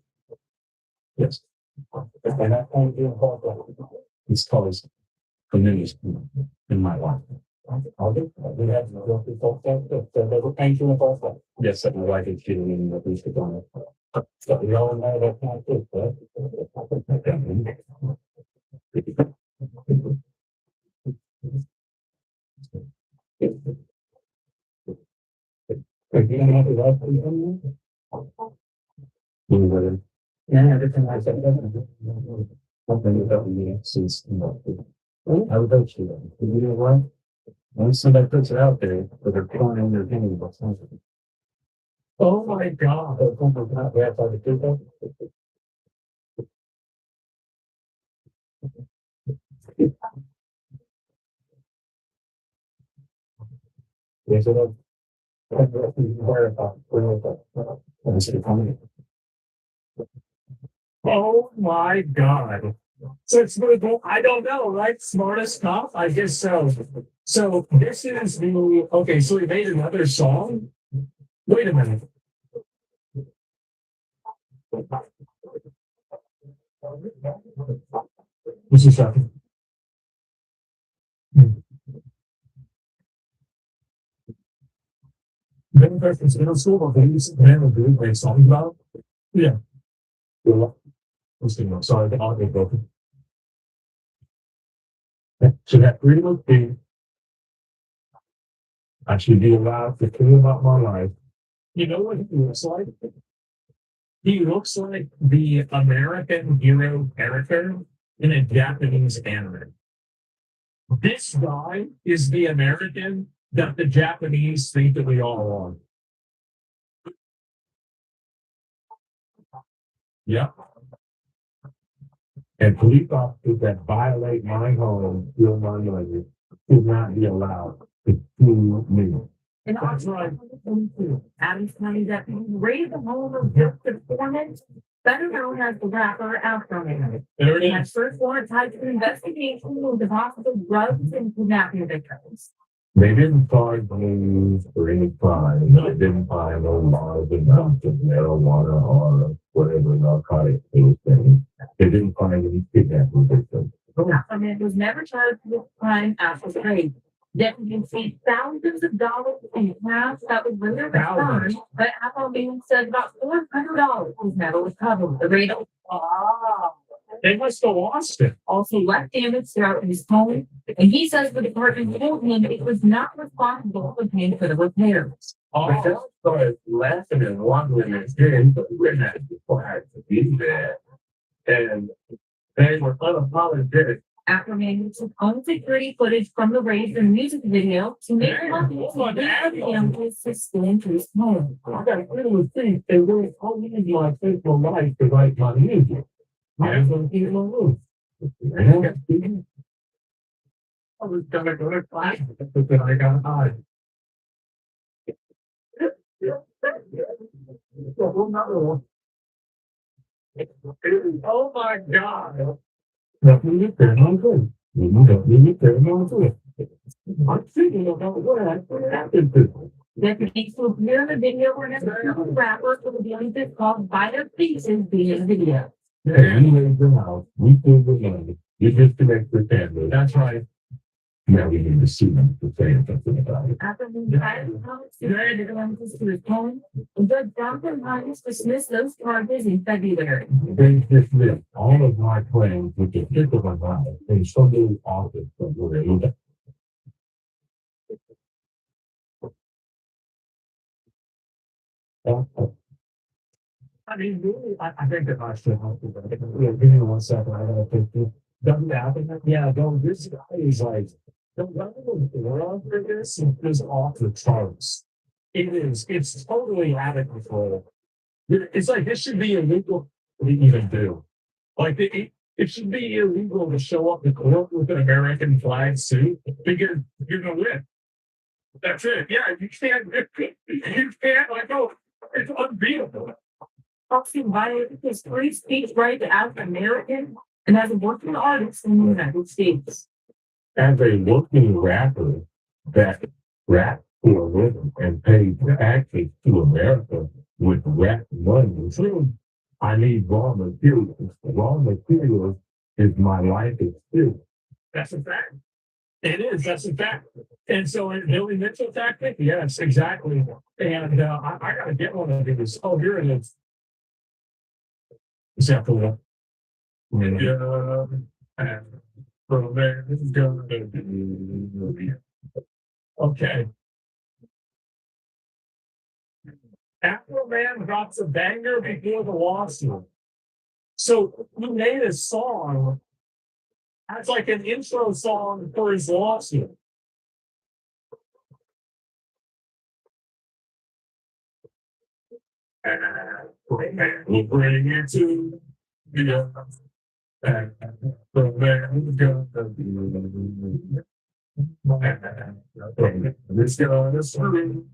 Yes. And that point being called he's caused community in my life. I'll do that. We have no people that were painting about that. Yes, that my wife is feeling in the police department. But we all know that can't do that. Yeah, everything I said. Something about me since I would vote you. You know what? Once somebody puts it out there, but they're calling in their opinion about something. Oh my God. We have to do that. Yes, it is. Oh my God. So it's really cool. I don't know, right? Smartest cop? I guess so. So this is the okay, so we made another song. Wait a minute. This is happening. Then person's middle school or these men do great songs about. Yeah. Sorry, the audio broken. So that pretty much be I should be allowed to tell about my life. You know what he looks like? He looks like the American hero character in a Japanese anime. This guy is the American that the Japanese think that we all are. Yep. And police officers that violate my home, feel my language, should not be allowed to fool me. And That's right. Adams County deputies raided the home of Justin Foreman, better known as the rapper Afro Man. There it They had is. search warrant tied to an investigation into possible drugs and kidnapping victims. They didn't find blues or any crime. They didn't find no large amounts of marijuana or whatever narcotic they were saying. They didn't find any kidnapping victims. Afro Man was never charged with crime after the raid. Deputies seized thousands of dollars in cash that was later returned, but Afro Man said about $400 was never recovered. The raid They must have lost it. also left damage throughout his home, and he says the department told him it was not responsible for paying for the repairs. I just started laughing and wondering again, but we're not required to be there. And they were unapologetic. After man took own security footage from the raids and music video to make copies of the sustain to his home. I got rid of the thief. They really all use my faithful life to write my music. I was going to keep my roof. I was gonna go to class, but then I got high. Oh my God. Nothing you can do. Nothing you can do. I'm thinking about what happened to. Deputies who appear in the video were never known rappers for the belief called by their faces being in the video. Hey, we raised the house, we filled the money, you disconnect the family. That's right. Now we need to sue them for saying something about it. After the entire comments related to his home, Judge Jonathan Hines dismissed those charges in February. They dismissed all of my claims with the pick of a knife in somebody's office somewhere. I mean, really, I think that I should help you. Give me 1 second. I gotta think. Doesn't happen. Yeah, no, this guy is like, the level of oil for this is off the charts. It is, it's totally out of control. It's like, this should be illegal to even do. Like, it should be illegal to show up to court with an American flag suit because you're gonna win. That's it. Yeah, you can't, like, oh, it's unbeatable. Foxing violated his free speech right as an American and as a working artist in the United States. As a working rapper that raps for a living and pays taxes to America with rap money, I need raw materials. Raw materials is my life experience. That's a fact. It is. That's a fact. And so, Billy Mitchell tactic, yes, exactly. And I gotta get one of these. Oh, here it is. Is that the one? Yeah. And from there, this is going to be. Okay. Afro Man drops a banger before the lawsuit. So he made a song. That's like an intro song for his lawsuit. We'll bring it to the and from there we're gonna be it's gonna swing.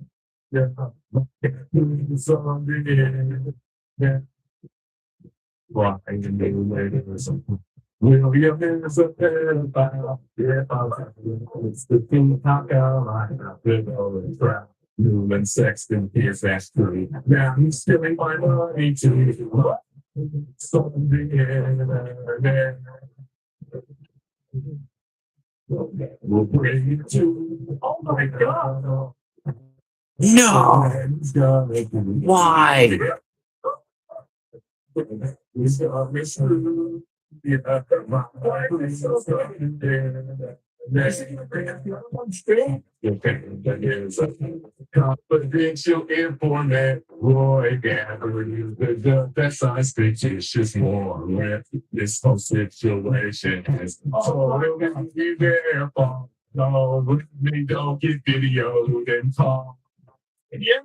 Yeah, something. Yeah. Why will be a minute of pedophile? Yeah, it's the thing how come I have been over crap. Newman Sexton is that's true. Now he's stealing my money too. Something in there. We'll bring it to. Oh my God. No. Why? He's got me screwed. Confidential informant, Roy Gathering, the best I fictitious more. This whole situation is totally their fault. No, with me don't get videoed and talk. Yeah,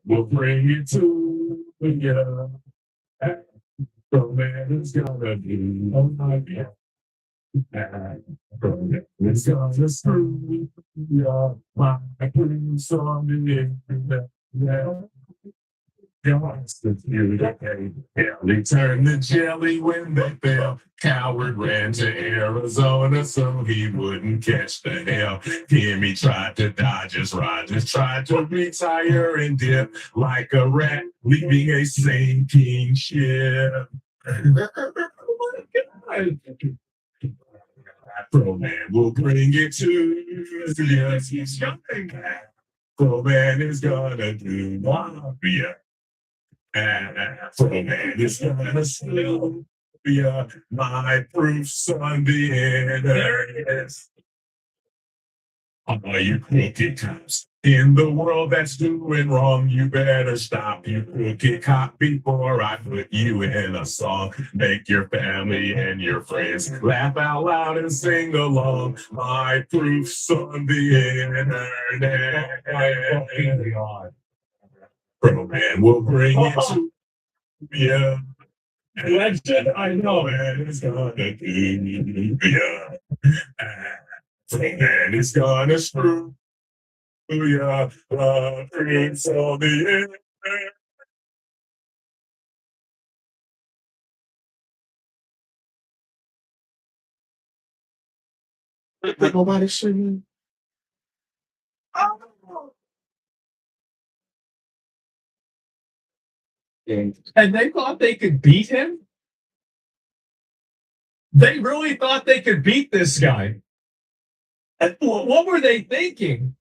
we'll bring it to you. The man is gonna be oh my God. It's gonna screw me up. My police on the internet. They turned the jelly when they fell. Coward ran to Arizona so he wouldn't catch the hell. Timmy tried to dodge his Rogers, tried to retire and dip like a rat, leaving a sinking ship. Oh my God. Pro Man will bring it to you. Yes, he's coming back. Pro Man is gonna do mafia. Pro Man is gonna steal my proofs on the internet. All you crooked cops in the world that's doing wrong, you better stop, you crooked cop, before I put you in a song. Make your family and your friends laugh out loud and sing along. My proofs on the internet. Pro Man will bring it to you. Legend, I know it is gonna do ya. Pro Man is gonna screw ya. Proofs on the internet. Nobody singing. And they thought they could beat him? They really thought they could beat this guy. And what were they thinking?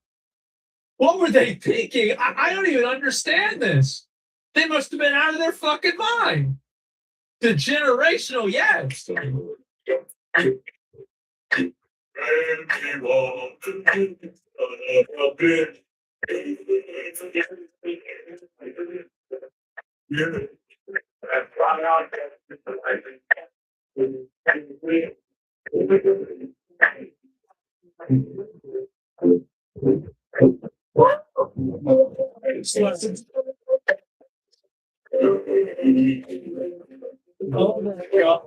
What were they thinking? I don't even understand this. They must have been out of their fucking mind. The generational, yes. Oh my God.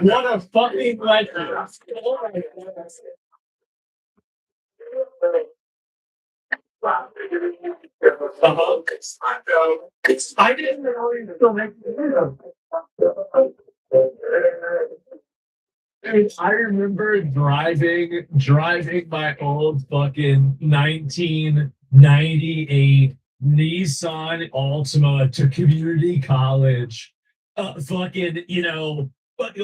What a fucking legend. Oh my God. I didn't really I remember driving my old fucking 1998 Nissan Altima to community college. Fucking,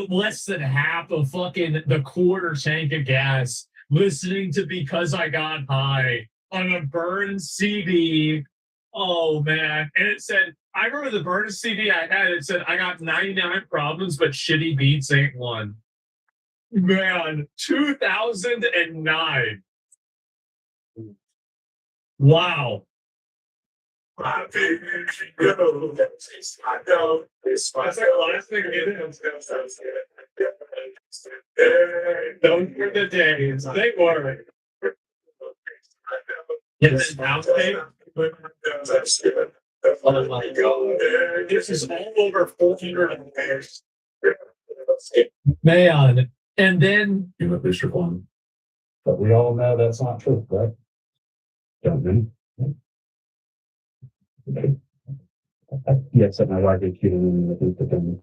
less than half of fucking the quarter tank of gas, listening to Because I Got High on a Burns CD. Oh man. And it said, I remember the Burns CD I had, it said, I got 99 problems, but shitty beats ain't one. Man, 2009. Wow. That's like the last thing those were the days. They were. Yes, oh my God. This is all over 400 hours. Man. And then Bishop one. But we all know that's not true, right? Don't we? Yes, and I like it in the group again.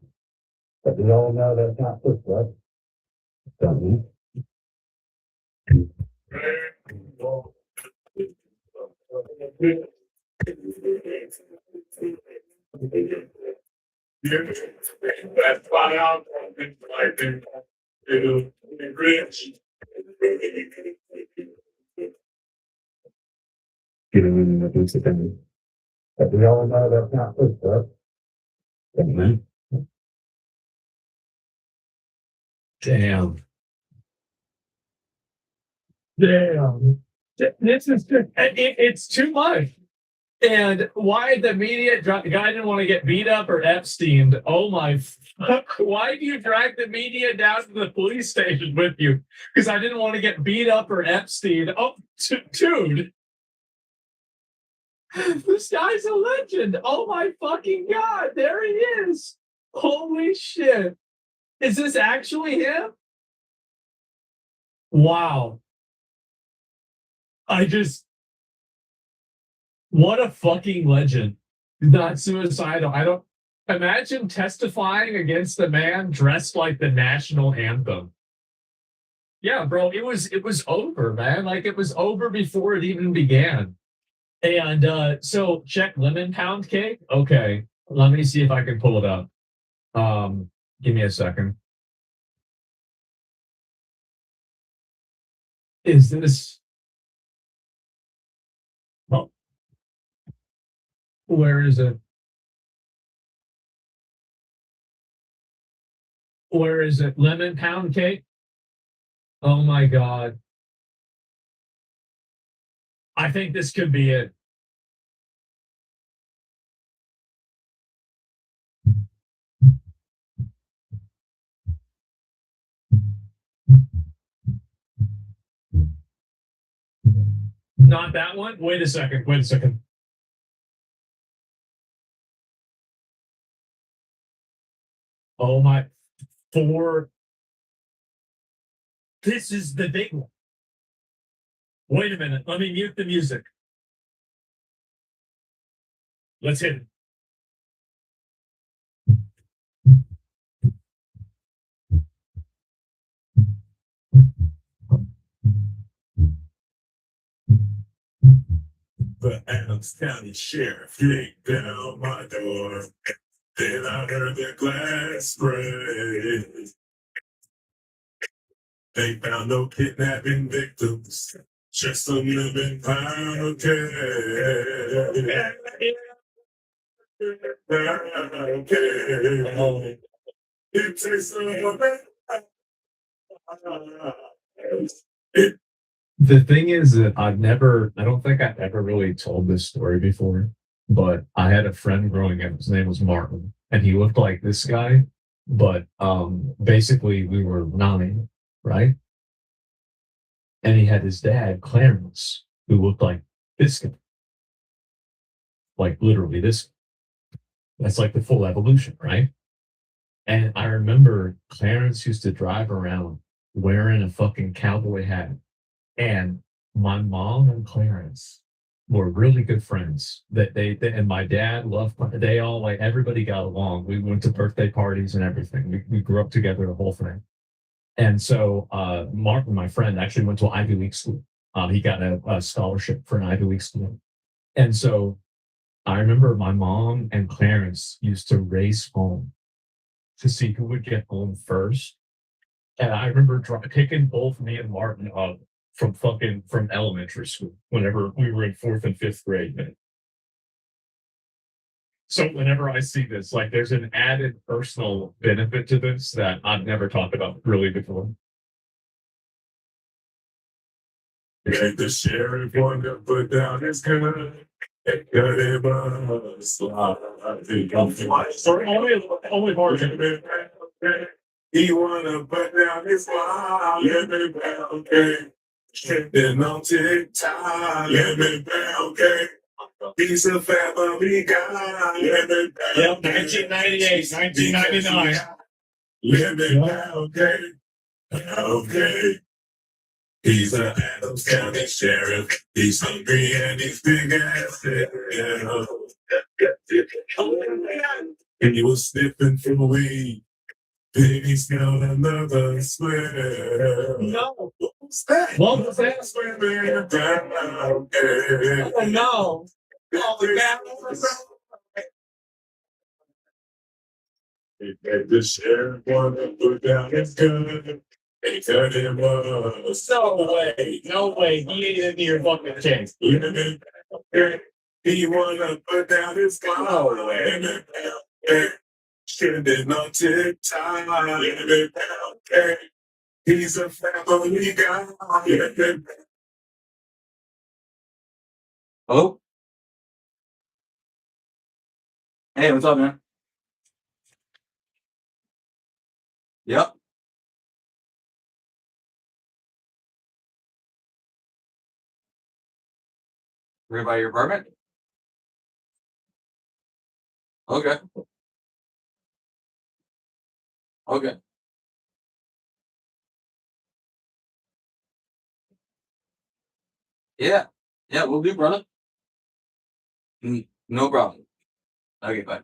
But we all know that's not true, right? Don't we? That's fine out. I think it'll be rich. Getting in the boots again. But we all know that's not good, right? Damn. This is just, it's too much. And why the media, the guy didn't want to get beat up or Epsteined. Oh my fuck. Why do you drag the media down to the police station with you? Because I didn't want to get beat up or Epstein. Oh, dude. This guy's a legend. Oh my fucking god, there he is. Holy shit. Is this actually him? Wow. I just, what a fucking legend. Not suicidal. I don't imagine testifying against a man dressed like the national anthem. Yeah, bro, it was over, man. Like it was over before it even began. And so check lemon pound cake. Okay, let me see if I can pull it up. Give me a second. Is this oh, where is it? Where is it? Lemon pound cake? Oh my god. I think this could be it. Not that one. Wait a second. Wait a second. Oh my. Four. This is the big one. Wait a minute. Let me mute the music. Let's hit it. The Adams County Sheriff kicked down my door. Then I heard the glass break. They found no kidnapping victims, just some living pound cake. It tastes like The thing is that I don't think I've ever really told this story before, but I had a friend growing up. His name was Martin, and he looked like this guy, but basically we were 9, right? And he had his dad, Clarence, who looked like this guy, like literally this. That's like the full evolution, right? And I remember Clarence used to drive around wearing a fucking cowboy hat. And my mom and Clarence were really good friends. That they and my dad loved. They all like everybody got along. We went to birthday parties and everything. We grew up together, the whole thing. And so Martin, my friend, actually went to Ivy League school. He got a scholarship for an Ivy League school. And so I remember my mom and Clarence used to race home to see who would get home first. And I remember picking both me and Martin up from elementary school whenever we were in 4th and 5th grade. Man. So whenever I see this, like there's an added personal benefit to this that I've never talked about really before. the sheriff wanted to put down his gun. Cut him a slide. Only Martin. He wanna put down his line. Let me pound cake. Then on TikTok. Let me pound cake. He's a family guy. Let me Yep, 1998, 1999. Let me pound cake. Okay. He's an Adams County Sheriff. He's hungry and he's big ass. And he was sniffing for weed. Then he smelled another smell. No. What's that? What was that? Swimming down. Oh no. The sheriff wanted to put down his gun. He cut him up. No way. No way. He ain't in your fucking chance. He wanna put down his gun. No way. Trending on TikTok. He's a family guy. Hello? Hey, what's up, man? Yep. Worry about your apartment? Okay. Okay. Yeah. Yeah, we'll do, brother. No problem. Okay, bye.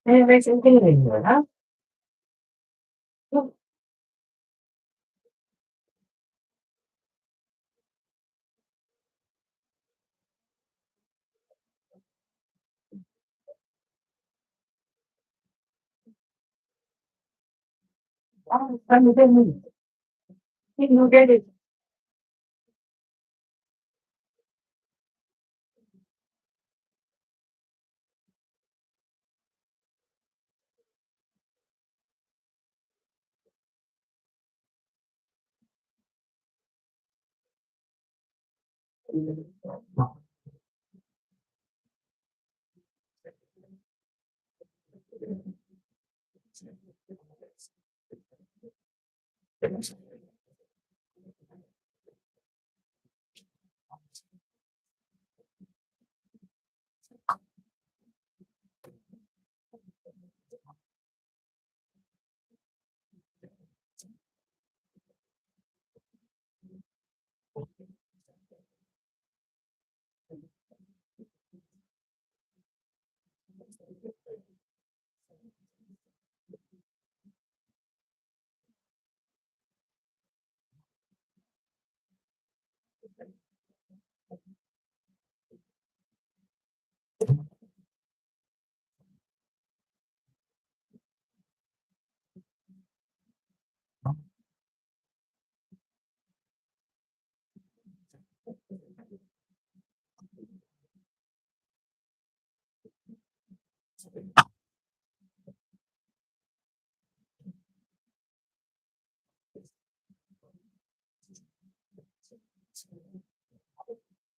There's something in there, huh? I'm going to get it.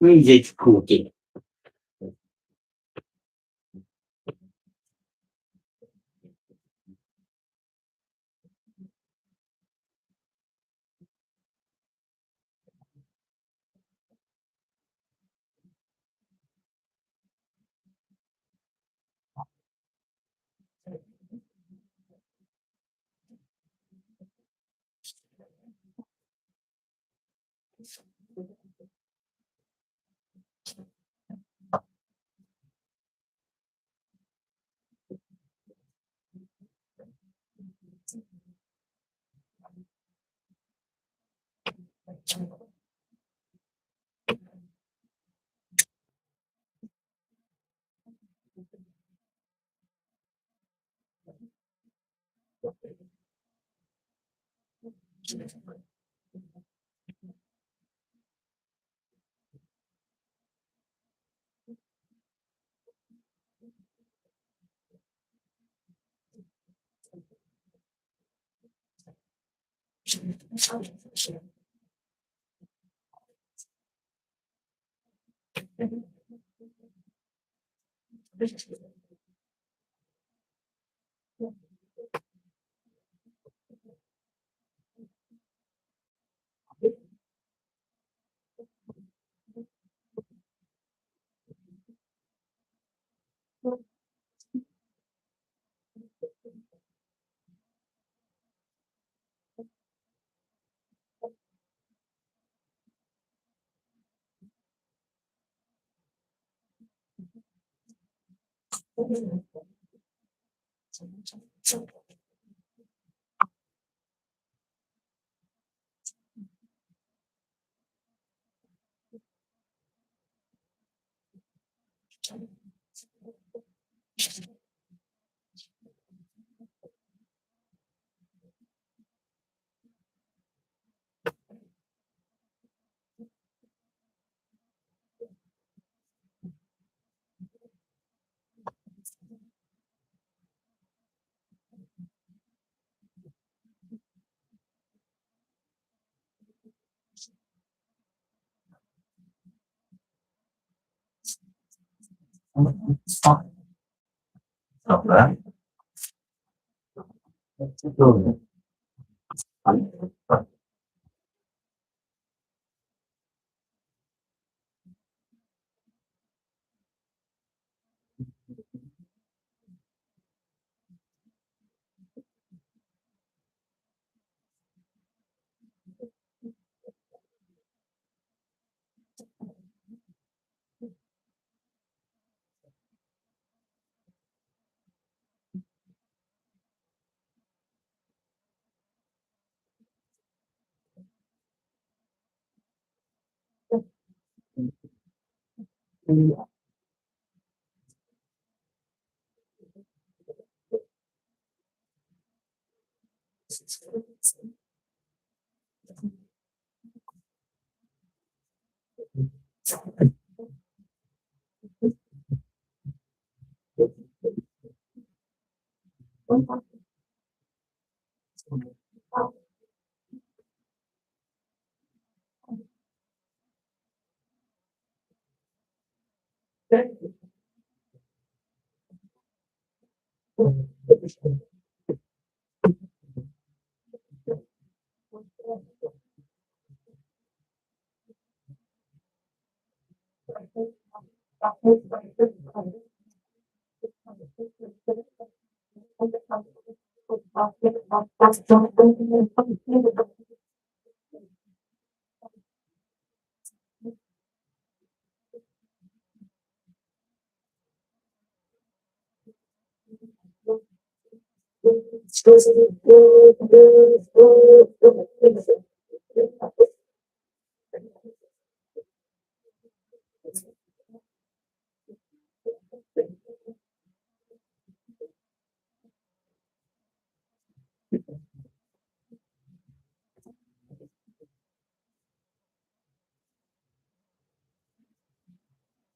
Music cooking.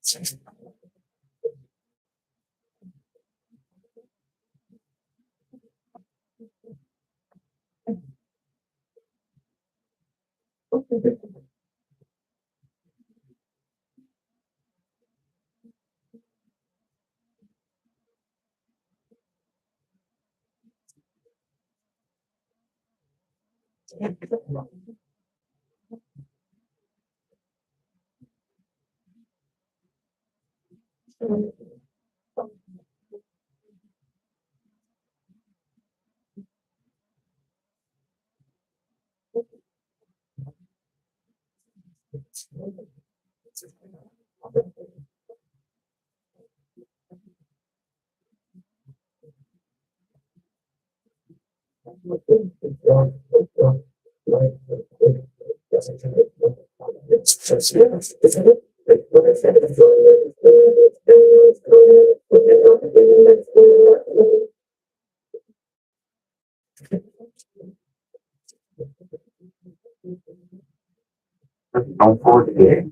Don't forget.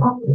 Thanks,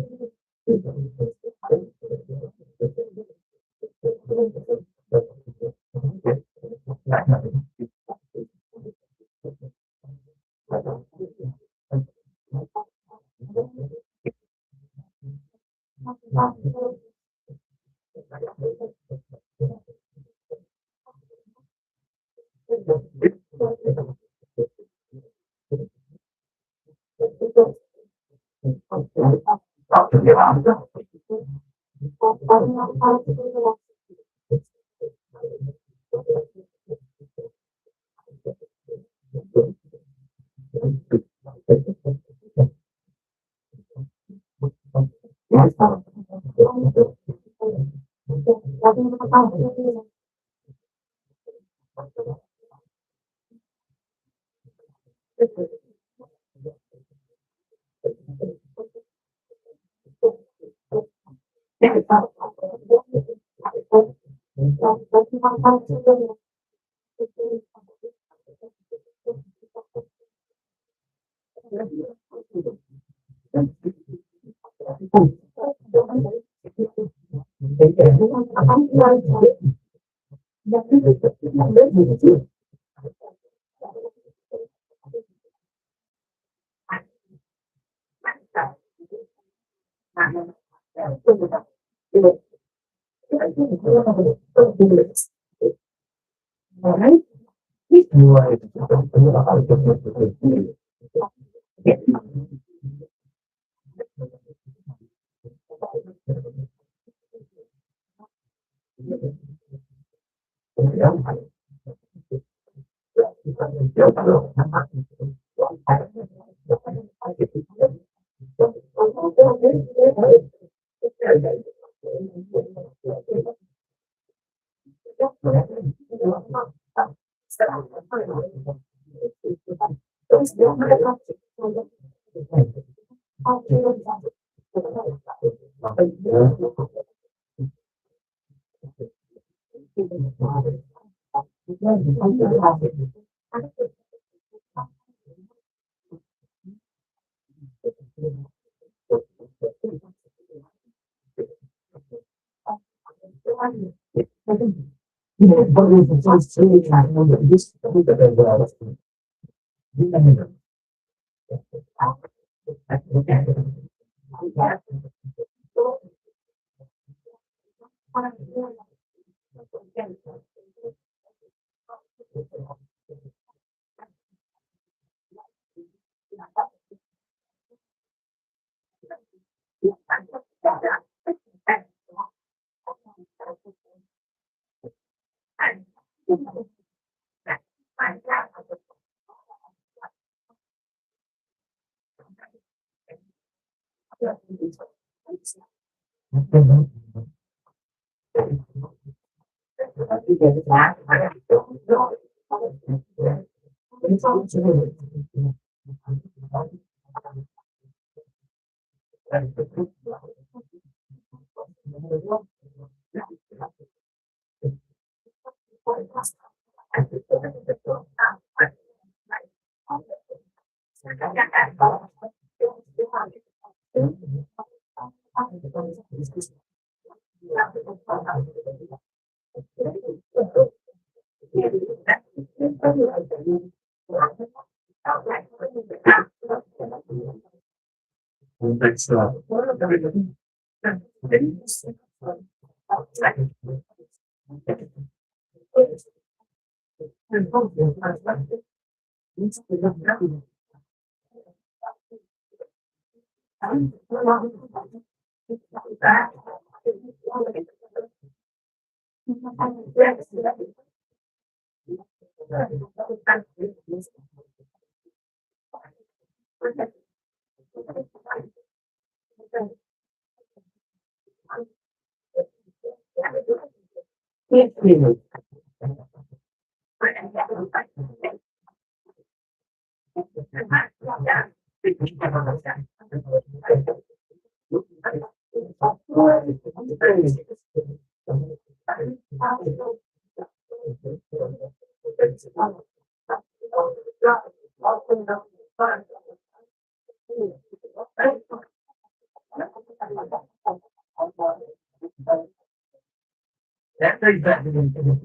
That brings back to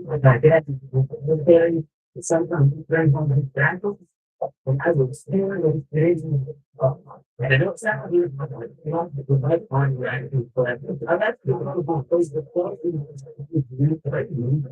my dad. Very sometimes very on the back. And I was staring at his face. And I don't sound weird, but I want to provide on gratitude for that. I've actually been able to place the quality of really frightening.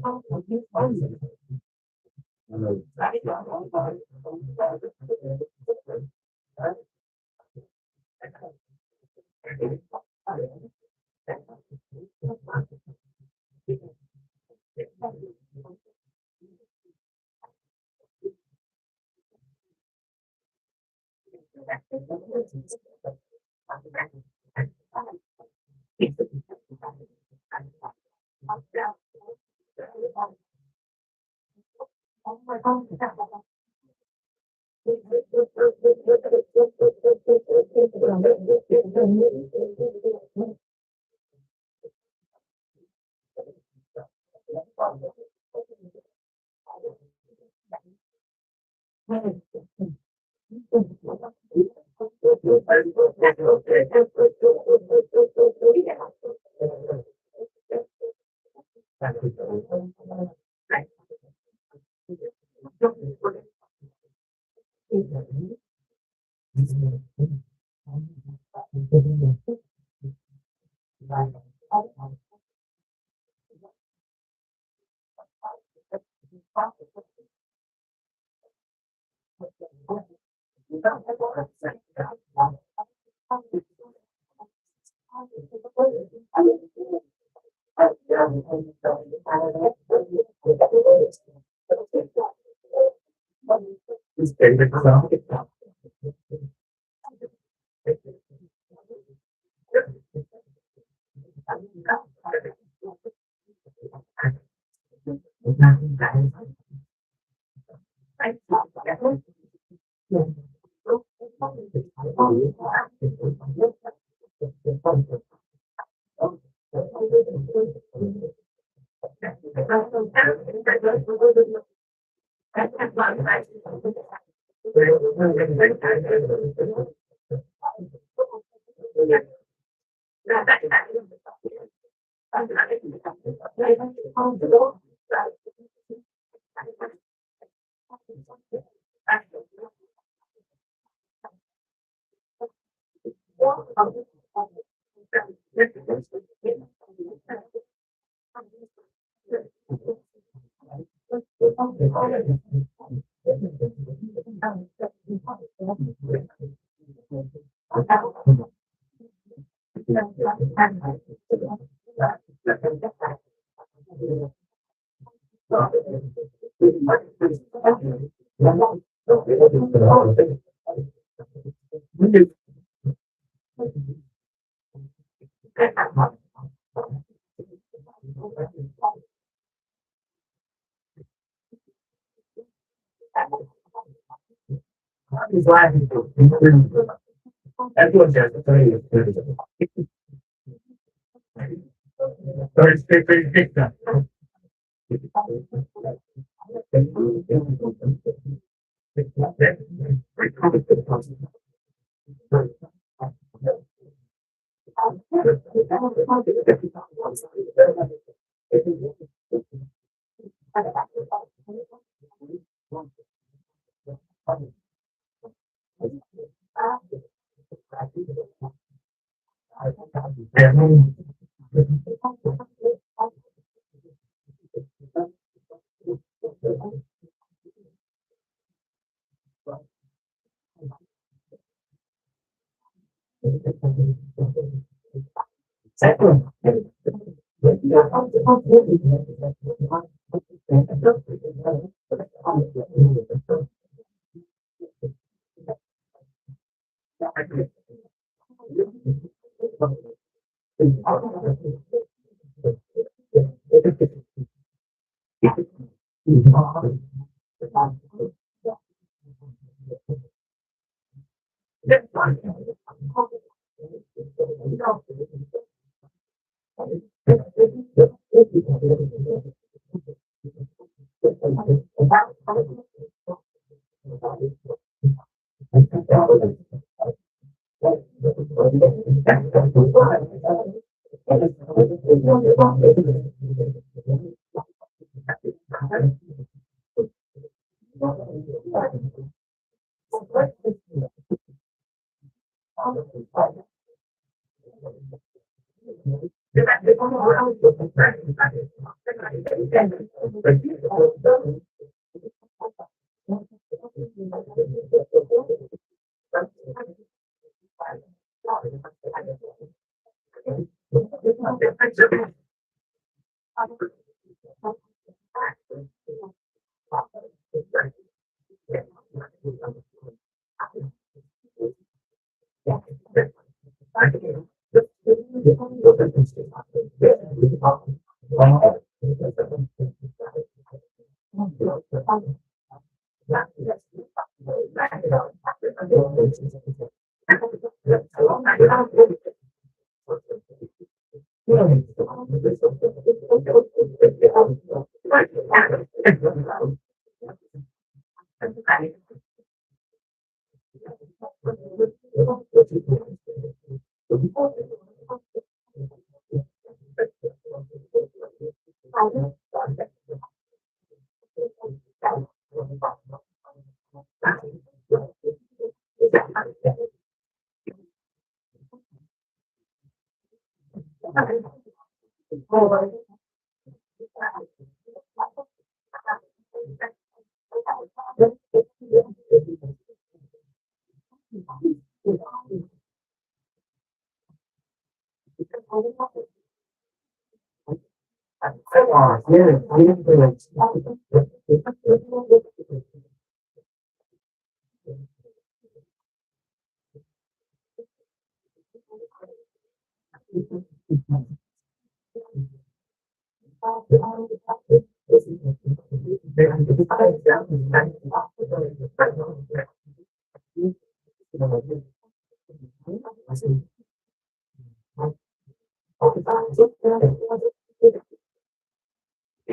Everyone does it. So it's very big stuff.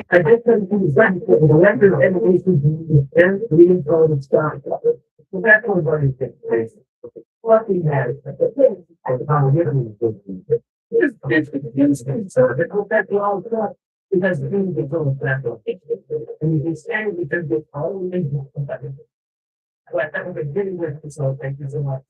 I guess the record of education and reading all the stuff. So that's what everybody thinks. What we have. It's so that's all stuff. Because the things that go that way. And you can stand because they all in. But I'm beginning with this whole thing is a lot.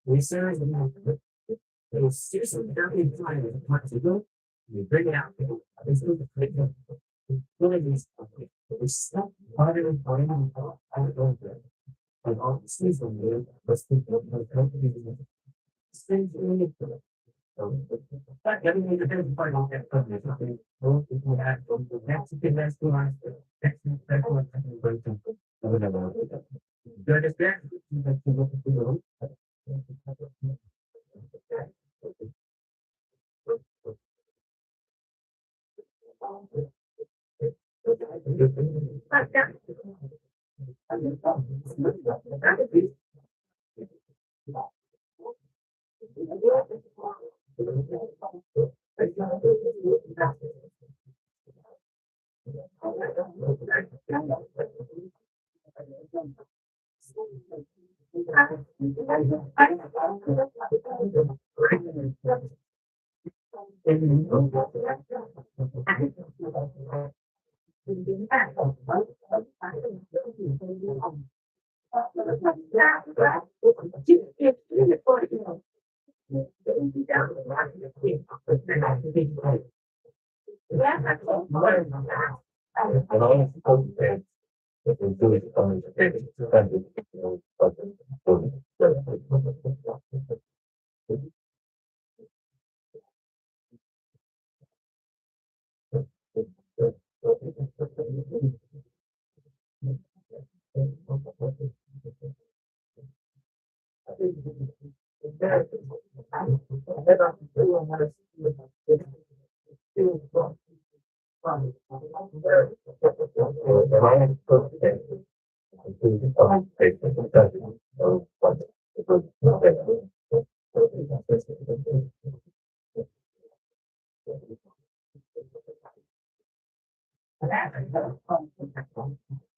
We serve them. It was seriously very time as much ago. We bring it out. This is the critical. We stop harder and harder and harder. And all the season, let's think of the company. Things really good. But everything depends upon all that company. Both people have the Mexican restaurants, the Mexican restaurants, and the Mexican restaurants. Good as that. That's what we do.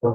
Yeah.